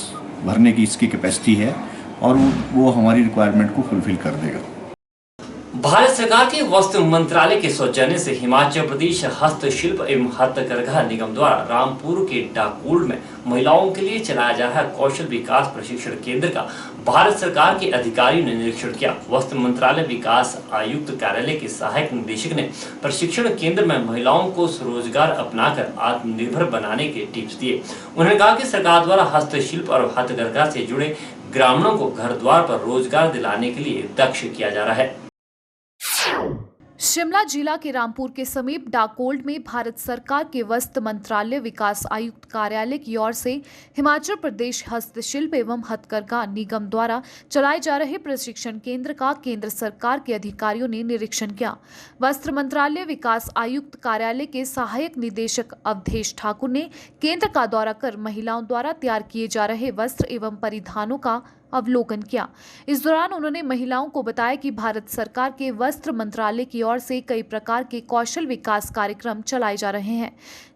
Speaker 15: भरने की इसकी कैपेसिटी है और वो हमारी रिक्वायरमेंट को फुलफिल कर देगा।
Speaker 1: भारत सरकार के वस्त्र मंत्रालय के सौजन्य से हिमाचल प्रदेश हस्तशिल्प एवं हथकरघा निगम द्वारा रामपुर के डाकोल में महिलाओं के लिए चलाया जा रहा कौशल विकास प्रशिक्षण केंद्र का भारत सरकार के अधिकारियों ने निरीक्षण किया। वस्त्र मंत्रालय विकास आयुक्त कार्यालय के सहायक निदेशक ने प्रशिक्षण केंद्र में महिलाओं को स्वरोजगार अपनाकर आत्मनिर्भर बनाने के टिप्स दिए। उन्होंने कहा कि सरकार द्वारा हस्तशिल्प और हथकरघा से जुड़े ग्रामीणों को घर द्वार पर रोजगार दिलाने के लिए दक्ष किया जा रहा है।
Speaker 2: शिमला जिला के रामपुर के समीप डाकोल्ड में भारत सरकार के वस्त्र मंत्रालय विकास आयुक्त कार्यालय की ओर से हिमाचल प्रदेश हस्तशिल्प एवं हथकरघा निगम द्वारा चलाए जा रहे प्रशिक्षण केंद्र का केंद्र सरकार के अधिकारियों ने निरीक्षण किया। वस्त्र मंत्रालय विकास आयुक्त कार्यालय के सहायक निदेशक अवधेश ठाकुर ने केंद्र का दौरा कर महिलाओं द्वारा तैयार किए जा रहे वस्त्र एवं परिधानों का अवलोकन किया। इस दौरान उन्होंने महिलाओं को बताया कि भारत सरकार के वस्त्र मंत्रालय की ओर से कई प्रकार के कौशल विकास कार्यक्रम चलाए जा रहे हैं,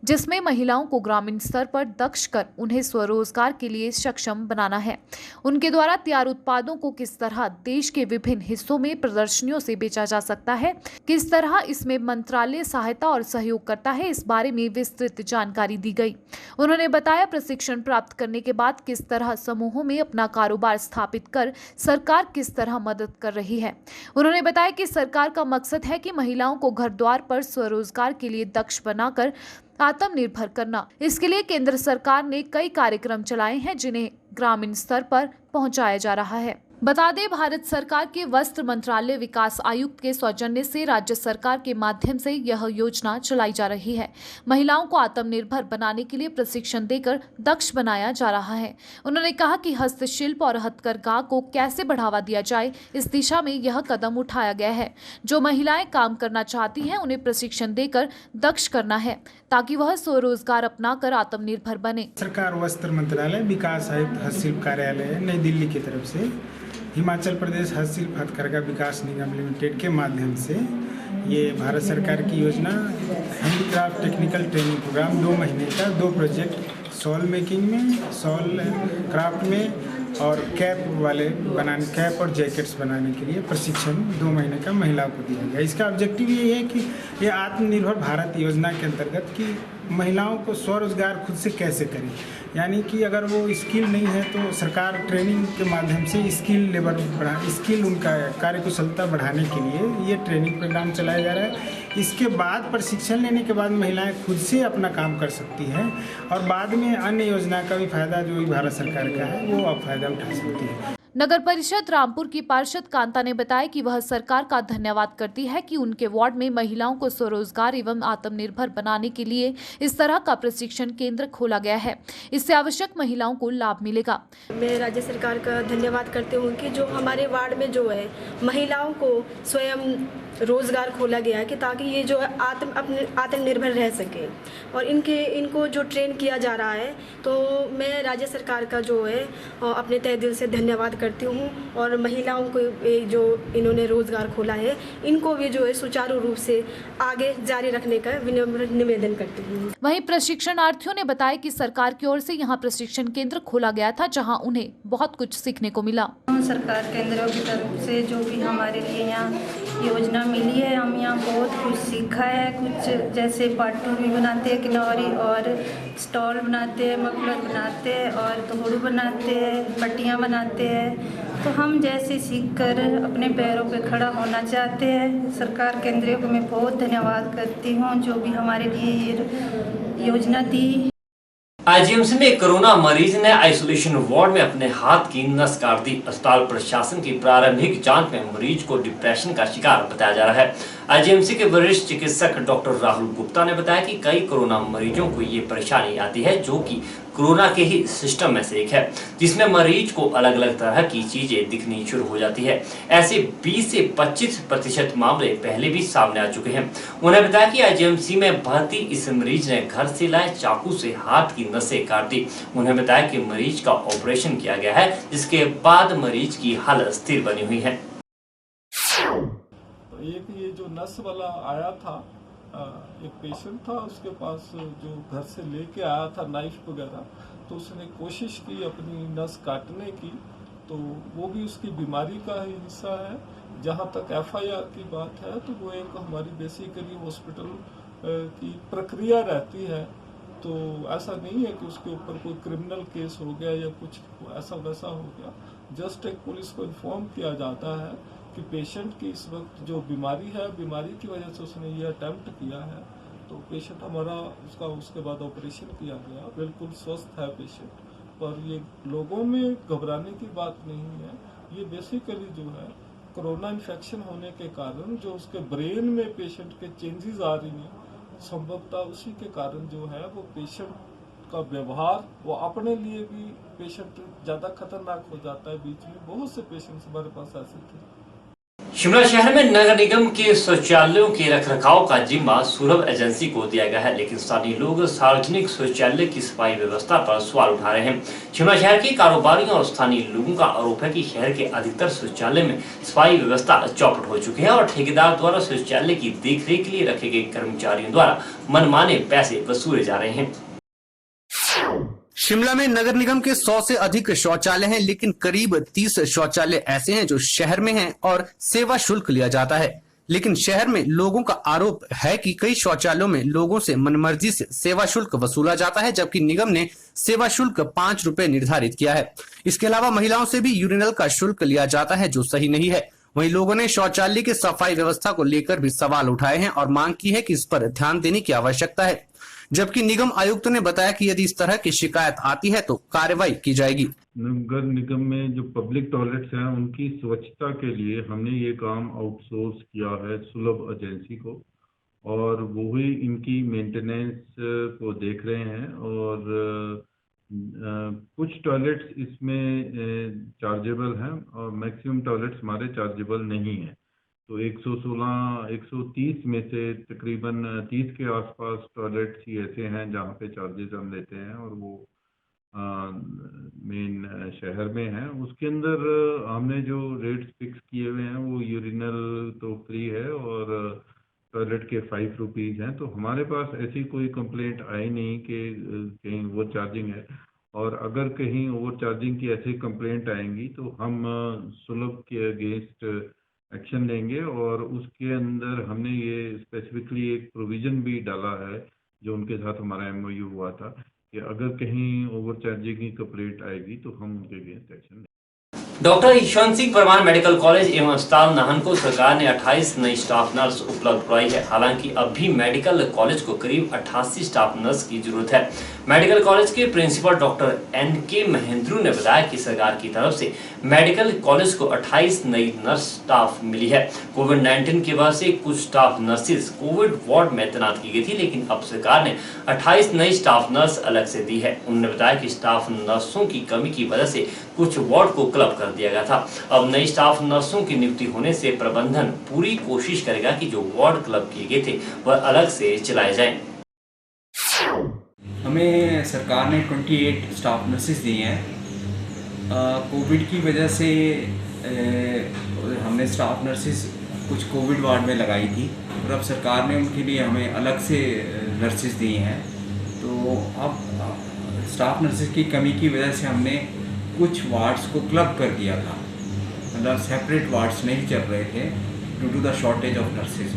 Speaker 2: जिसमें महिलाओं को ग्रामीण स्तर पर दक्ष कर उन्हें स्वरोजगार के लिए सक्षम बनाना है। उनके द्वारा तैयार उत्पादों को किस तरह देश के विभिन्न हिस्सों में प्रदर्शनियों से बेचा जा सकता है, किस तरह इसमें मंत्रालय सहायता और सहयोग करता है, इस बारे में विस्तृत जानकारी दी गई। उन्होंने बताया प्रशिक्षण प्राप्त करने के बाद किस तरह समूहों में अपना कारोबार स्थापित कर सरकार किस तरह मदद कर रही है। उन्होंने बताया कि सरकार का मकसद है कि महिलाओं को घर द्वार पर स्वरोजगार के लिए दक्ष बनाकर आत्मनिर्भर करना। इसके लिए केंद्र सरकार ने कई कार्यक्रम चलाए हैं जिन्हें ग्रामीण स्तर पर पहुंचाया जा रहा है। बता दें, भारत सरकार के वस्त्र मंत्रालय विकास आयुक्त के सौजन्य से राज्य सरकार के माध्यम से यह योजना चलाई जा रही है। महिलाओं को आत्मनिर्भर बनाने के लिए प्रशिक्षण देकर दक्ष बनाया जा रहा है। उन्होंने कहा कि हस्तशिल्प और हथकरघा को कैसे बढ़ावा दिया जाए, इस दिशा में यह कदम उठाया गया है। जो महिलाएं काम करना चाहती हैं, उन्हें प्रशिक्षण देकर दक्ष करना है ताकि वह स्वरोजगार अपनाकर आत्मनिर्भर बने।
Speaker 16: सरकार वस्त्र मंत्रालय विकास आयुक्त हस्तशिल्प कार्यालय नई दिल्ली की तरफ से हिमाचल प्रदेश हस्तशिल्प हथकरघा विकास निगम लिमिटेड के माध्यम से ये भारत सरकार की योजना हैंडीक्राफ्ट टेक्निकल ट्रेनिंग प्रोग्राम 2 महीने का 2 प्रोजेक्ट शॉल मेकिंग में, शॉल क्राफ्ट में और कैप और जैकेट्स बनाने के लिए प्रशिक्षण 2 महीने का महिलाओं को दिया गया। इसका ऑब्जेक्टिव ये है कि ये आत्मनिर्भर भारत योजना के अंतर्गत कि महिलाओं को स्वरोजगार खुद से कैसे करें, यानी कि अगर वो स्किल नहीं है तो सरकार ट्रेनिंग के माध्यम से स्किल उनका कार्यकुशलता बढ़ाने के लिए ये ट्रेनिंग प्रोग्राम चलाया जा रहा है। इसके बाद प्रशिक्षण लेने के बाद महिलाएं खुद से अपना काम कर सकती हैं और बाद में अन्य योजना का भी फायदा जो भारत सरकार का है वो अब फायदा उठा सकती है।
Speaker 2: नगर परिषद रामपुर की पार्षद कांता ने बताया कि वह सरकार का धन्यवाद करती है कि उनके वार्ड में महिलाओं को स्वरोजगार एवं आत्मनिर्भर बनाने के लिए इस तरह का प्रशिक्षण केंद्र खोला गया है। इससे आवश्यक महिलाओं को लाभ मिलेगा।
Speaker 17: मैं राज्य सरकार का धन्यवाद करती हूँ कि जो हमारे वार्ड में जो है महिलाओं को स्वयं रोजगार खोला गया है कि ताकि ये जो है आत्मनिर्भर रह सके और इनको जो ट्रेन किया जा रहा है, तो मैं राज्य सरकार का जो है अपने तहे दिल से धन्यवाद करती हूँ और महिलाओं को जो इन्होंने रोजगार खोला है इनको भी जो है सुचारू रूप से आगे जारी रखने का विनम्र निवेदन करती हूँ।
Speaker 2: वहीं प्रशिक्षणार्थियों ने बताया कि सरकार की ओर से यहाँ प्रशिक्षण केंद्र खोला गया था जहाँ उन्हें बहुत कुछ सीखने को मिला।
Speaker 18: सरकार केंद्रों की तरफ से जो भी हमारे लिए यहाँ योजना मिली है, हम यहाँ बहुत कुछ सीखा है। कुछ जैसे पाटू भी बनाते हैं किनौरी और स्टॉल बनाते हैं, मफलर बनाते हैं और तोड़ू बनाते हैं, पट्टियाँ बनाते हैं। तो हम जैसे सीखकर अपने पैरों पे खड़ा होना चाहते हैं। सरकार केंद्रों को मैं बहुत धन्यवाद करती हूँ जो भी हमारे लिए ये योजना दी।
Speaker 1: आईजीएमसी में कोरोना मरीज ने आइसोलेशन वार्ड में अपने हाथ की नस काट दी। अस्पताल प्रशासन की प्रारंभिक जांच में मरीज को डिप्रेशन का शिकार बताया जा रहा है। आईजीएमसी के वरिष्ठ चिकित्सक डॉक्टर राहुल गुप्ता ने बताया कि कई कोरोना मरीजों को ये परेशानी आती है, जो कि कोरोना के ही सिस्टम में से एक है, जिसमें मरीज को अलग अलग तरह की चीजें दिखनी शुरू हो जाती है। ऐसे 20 से 25% मामले पहले भी सामने आ चुके हैं। उन्होंने बताया कि आईजीएमसी में भर्ती इस मरीज ने घर से लाए चाकू से हाथ की नसें काट दी। उन्होंने बताया कि मरीज का ऑपरेशन किया गया है, जिसके बाद मरीज की हालत स्थिर बनी हुई है।
Speaker 19: एक ये जो नस वाला आया था, एक पेशेंट था, उसके पास जो घर से लेके आया था नाइफ वगैरह, तो उसने कोशिश की अपनी नस काटने की, तो वो भी उसकी बीमारी का ही हिस्सा है। जहाँ तक एफआईआर की बात है तो वो एक हमारी बेसिकली हॉस्पिटल की प्रक्रिया रहती है, तो ऐसा नहीं है कि उसके ऊपर कोई क्रिमिनल केस हो गया या कुछ ऐसा वैसा हो गया। जस्ट एक पुलिस को इन्फॉर्म किया जाता है कि पेशेंट की इस वक्त जो बीमारी है, बीमारी की वजह से उसने ये अटेम्प्ट किया है, तो पेशेंट हमारा उसके बाद ऑपरेशन किया गया, बिल्कुल स्वस्थ है पेशेंट। पर ये लोगों में घबराने की बात नहीं है, ये बेसिकली जो है कोरोना इन्फेक्शन होने के कारण जो उसके ब्रेन में पेशेंट के चेंजेस आ रही हैं, संभवतः उसी के कारण जो है वो पेशेंट का व्यवहार वो अपने लिए भी पेशेंट ज़्यादा खतरनाक हो जाता है। बीच में बहुत से पेशेंट्स हमारे पास ऐसे थे।
Speaker 1: शिमला शहर में नगर निगम के शौचालयों के रखरखाव का जिम्मा सुलभ एजेंसी को दिया गया है, लेकिन स्थानीय लोग सार्वजनिक शौचालय की सफाई व्यवस्था पर सवाल उठा रहे हैं। शिमला शहर के कारोबारियों और स्थानीय लोगों का आरोप है कि शहर के अधिकतर शौचालय में सफाई व्यवस्था चौपट हो चुकी है और ठेकेदार द्वारा शौचालय की देखरेख के लिए रखे गए कर्मचारियों द्वारा मनमाने पैसे वसूले जा रहे हैं।
Speaker 3: शिमला में नगर निगम के 100 से अधिक शौचालय हैं, लेकिन करीब 30 शौचालय ऐसे हैं जो शहर में हैं और सेवा शुल्क लिया जाता है। लेकिन शहर में लोगों का आरोप है कि कई शौचालयों में लोगों से मनमर्जी से सेवा शुल्क वसूला जाता है, जबकि निगम ने सेवा शुल्क 5 रुपए निर्धारित किया है। इसके अलावा महिलाओं से भी यूरिनल का शुल्क लिया जाता है, जो सही नहीं है। वहीं लोगों ने शौचालय की सफाई व्यवस्था को लेकर भी सवाल उठाए हैं और मांग की है कि इस पर ध्यान देने की आवश्यकता है। जबकि निगम आयुक्त ने बताया कि यदि इस तरह की शिकायत आती है तो कार्रवाई की जाएगी।
Speaker 20: नगर निगम में जो पब्लिक टॉयलेट्स हैं उनकी स्वच्छता के लिए हमने ये काम आउटसोर्स किया है सुलभ एजेंसी को, और वो ही इनकी मेंटेनेंस को देख रहे हैं। और कुछ टॉयलेट्स इसमें चार्जेबल हैं और मैक्सिमम टॉयलेट्स हमारे चार्जेबल नहीं हैं। तो 116 130 में से तकरीबन 30 के आसपास टॉयलेट्स ही ऐसे हैं जहाँ पे चार्जेस हम लेते हैं, और वो मेन शहर में है। उसके अंदर हमने जो रेट्स फिक्स किए हुए हैं वो यूरिनल तो फ्री है और टॉयलेट के 5 रुपीज़ हैं। तो हमारे पास ऐसी कोई कंप्लेंट आई नहीं कि कहीं ओवर चार्जिंग है, और अगर कहीं ओवर चार्जिंग की ऐसी कंप्लेंट आएंगी तो हम सुलभ के अगेंस्ट एक्शन लेंगे। और उसके अंदर हमने ये स्पेसिफिकली एक प्रोविज़न भी डाला है जो उनके साथ हमारा MOU हुआ था कि अगर कहीं ओवर चार्जिंग की कंप्लेंट आएगी तो हम उनके अगेंस्ट एक्शन लेंगे।
Speaker 1: Doctor Yashwant Singh Parmar medical college एवं अस्पताल नाहन को सरकार ने 28 नई स्टाफ नर्स उपलब्ध करवाई है। हालांकि अब भी मेडिकल कॉलेज को करीब 88 स्टाफ नर्स की जरूरत है। मेडिकल कॉलेज के प्रिंसिपल डॉक्टर NK महेंद्रू ने बताया कि सरकार की तरफ से मेडिकल कॉलेज को 28 नई नर्स स्टाफ मिली है। कोविड-19 की वजह से कुछ स्टाफ नर्सेज कोविड वार्ड में तैनात की गई थी, लेकिन अब सरकार ने 28 नई स्टाफ नर्स अलग से दी है। उन्होंने बताया कि स्टाफ नर्सों की कमी की वजह से कुछ वार्ड को क्लब कर दिया गया था। अब नई स्टाफ नर्सों की नियुक्ति होने से प्रबंधन पूरी कोशिश करेगा कि जो वार्ड क्लब किए गए थे वह अलग से चलाए जाएं।
Speaker 21: हमें सरकार ने 28 स्टाफ नर्सेज दी हैं। कोविड की वजह से हमने स्टाफ नर्सेज कुछ कोविड वार्ड में लगाई थी, और अब सरकार ने उनके लिए हमें अलग से नर्सेज दी हैं। तो अब स्टाफ नर्सेज की कमी की वजह से हमने कुछ वार्ड्स को क्लब कर दिया था, मतलब सेपरेट वार्ड्स नहीं चल रहे थे due to the shortage of nurses.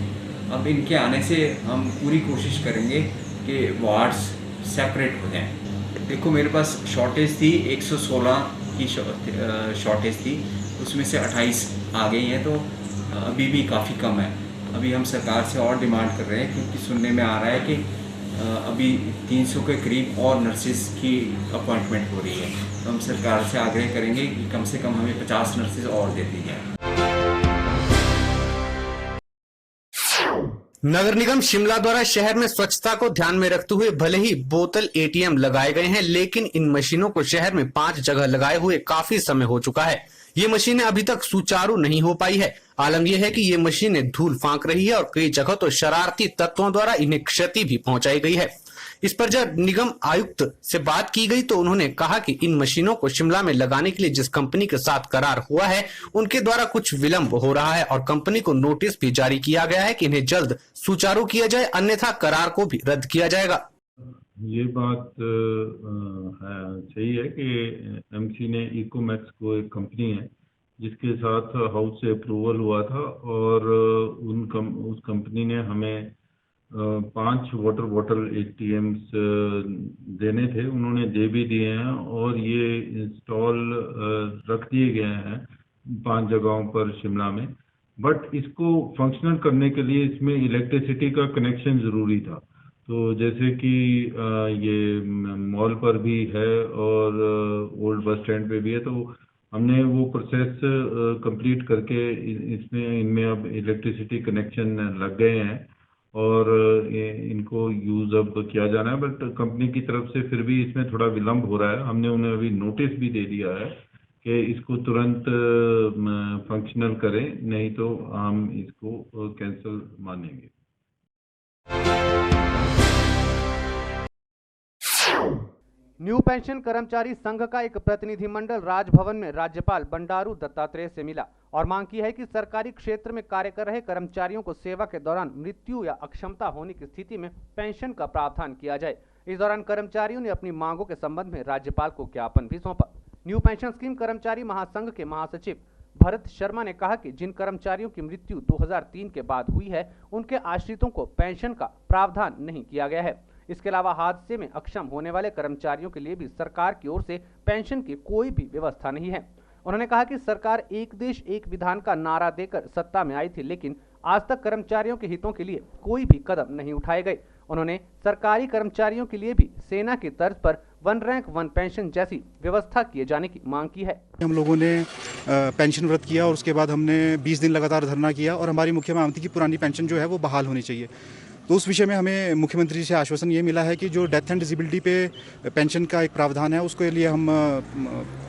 Speaker 21: अब इनके आने से हम पूरी कोशिश करेंगे कि वार्ड्स सेपरेट हो जाएं। देखो मेरे पास शॉर्टेज थी 116 की शॉर्टेज थी, उसमें से 28 आ गई हैं, तो अभी भी काफ़ी कम है। अभी हम सरकार से और डिमांड कर रहे हैं, क्योंकि सुनने में आ रहा है कि अभी 300 के करीब और नर्सेज की अपॉइंटमेंट हो रही है। तो हम सरकार से आग्रह करेंगे कि कम से कम हमें 50 नर्सेज और दे दी जाए।
Speaker 3: नगर निगम शिमला द्वारा शहर में स्वच्छता को ध्यान में रखते हुए भले ही बोतल ATM लगाए गए हैं, लेकिन इन मशीनों को शहर में 5 जगह लगाए हुए काफी समय हो चुका है। ये मशीनें अभी तक सुचारू नहीं हो पाई है। आलम यह है कि ये मशीनें धूल फांक रही है और कई जगह तो शरारती तत्वों द्वारा इन्हें क्षति भी पहुंचाई गई है। इस पर जब निगम आयुक्त से बात की गई तो उन्होंने कहा कि इन मशीनों को शिमला में लगाने के लिए जिस कंपनी के साथ करार हुआ है उनके द्वारा कुछ विलंब हो रहा है, और कंपनी को नोटिस भी जारी किया गया है कि इन्हें जल्द सुचारू किया जाए, अन्यथा करार को भी रद्द किया जाएगा।
Speaker 20: ये बात सही है कि MC ने इकोमैक्स को एक कंपनी है जिसके साथ हाउस से अप्रूवल हुआ था, और उस कंपनी ने हमें 5 वाटर बॉटल ATMs देने थे। उन्होंने दे भी दिए हैं और ये इंस्टॉल रख दिए गए हैं 5 जगहों पर शिमला में। बट इसको फंक्शनल करने के लिए इसमें इलेक्ट्रिसिटी का कनेक्शन ज़रूरी था। तो जैसे कि ये मॉल पर भी है और ओल्ड बस स्टैंड पे भी है, तो हमने वो प्रोसेस कंप्लीट करके इनमें अब इलेक्ट्रिसिटी कनेक्शन लग गए हैं और इनको यूज़ अब किया जाना है। बट कंपनी की तरफ से फिर भी इसमें थोड़ा विलम्ब हो रहा है। हमने उन्हें अभी नोटिस भी दे दिया है कि इसको तुरंत फंक्शनल करें, नहीं तो हम इसको कैंसिल मानेंगे।
Speaker 3: न्यू पेंशन कर्मचारी संघ का एक प्रतिनिधिमंडल राजभवन में राज्यपाल बंडारू दत्तात्रेय से मिला और मांग की है कि सरकारी क्षेत्र में कार्य कर रहे कर्मचारियों को सेवा के दौरान मृत्यु या अक्षमता होने की स्थिति में पेंशन का प्रावधान किया जाए। इस दौरान कर्मचारियों ने अपनी मांगों के संबंध में राज्यपाल को ज्ञापन भी सौंपा। न्यू पेंशन स्कीम कर्मचारी महासंघ के महासचिव भरत शर्मा ने कहा कि जिन कर्मचारियों की मृत्यु 2003 के बाद हुई है उनके आश्रितों को पेंशन का प्रावधान नहीं किया गया है। इसके अलावा हादसे में अक्षम होने वाले कर्मचारियों के लिए भी सरकार की ओर से पेंशन की कोई भी व्यवस्था नहीं है। उन्होंने कहा कि सरकार एक देश एक विधान का नारा देकर सत्ता में आई थी, लेकिन आज तक कर्मचारियों के हितों के लिए कोई भी कदम नहीं उठाए गए। उन्होंने सरकारी कर्मचारियों के लिए भी सेना की तर्ज पर 1 रैंक 1 पेंशन जैसी व्यवस्था किए जाने की मांग की है।
Speaker 5: हम लोगों ने पेंशन व्रत किया और उसके बाद हमने 20 दिन लगातार धरना किया और हमारी मुख्य मांग थी कि पुरानी पेंशन जो है वो बहाल होनी चाहिए। तो उस विषय में हमें मुख्यमंत्री जी से आश्वासन ये मिला है कि जो डेथ एंड डिसेबिलिटी पे पेंशन का एक प्रावधान है उसके लिए हम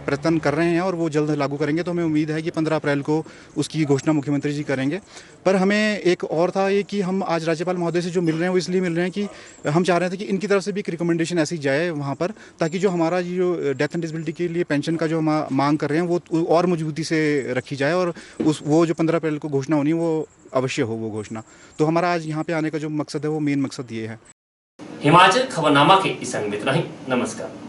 Speaker 5: प्रयत्न कर रहे हैं और वो जल्द लागू करेंगे। तो हमें उम्मीद है कि 15 अप्रैल को उसकी घोषणा मुख्यमंत्री जी करेंगे। पर हमें एक और था ये कि हम आज राज्यपाल महोदय से जो मिल रहे हैं वो इसलिए मिल रहे हैं कि हम चाह रहे थे कि इनकी तरफ से भी एक रिकमेंडेशन ऐसी जाए वहाँ पर, ताकि जो हमारा जो डेथ एंड डिसेबिलिटी के लिए पेंशन का जो हम मांग कर रहे हैं वो और मजबूती से रखी जाए और वो जो 15 अप्रैल को घोषणा होनी वो अवश्य हो वो घोषणा। तो हमारा आज यहाँ पे आने का जो मकसद है वो मेन मकसद ये है।
Speaker 1: हिमाचल खबरनामा के इस अंक में इतना ही। नमस्कार।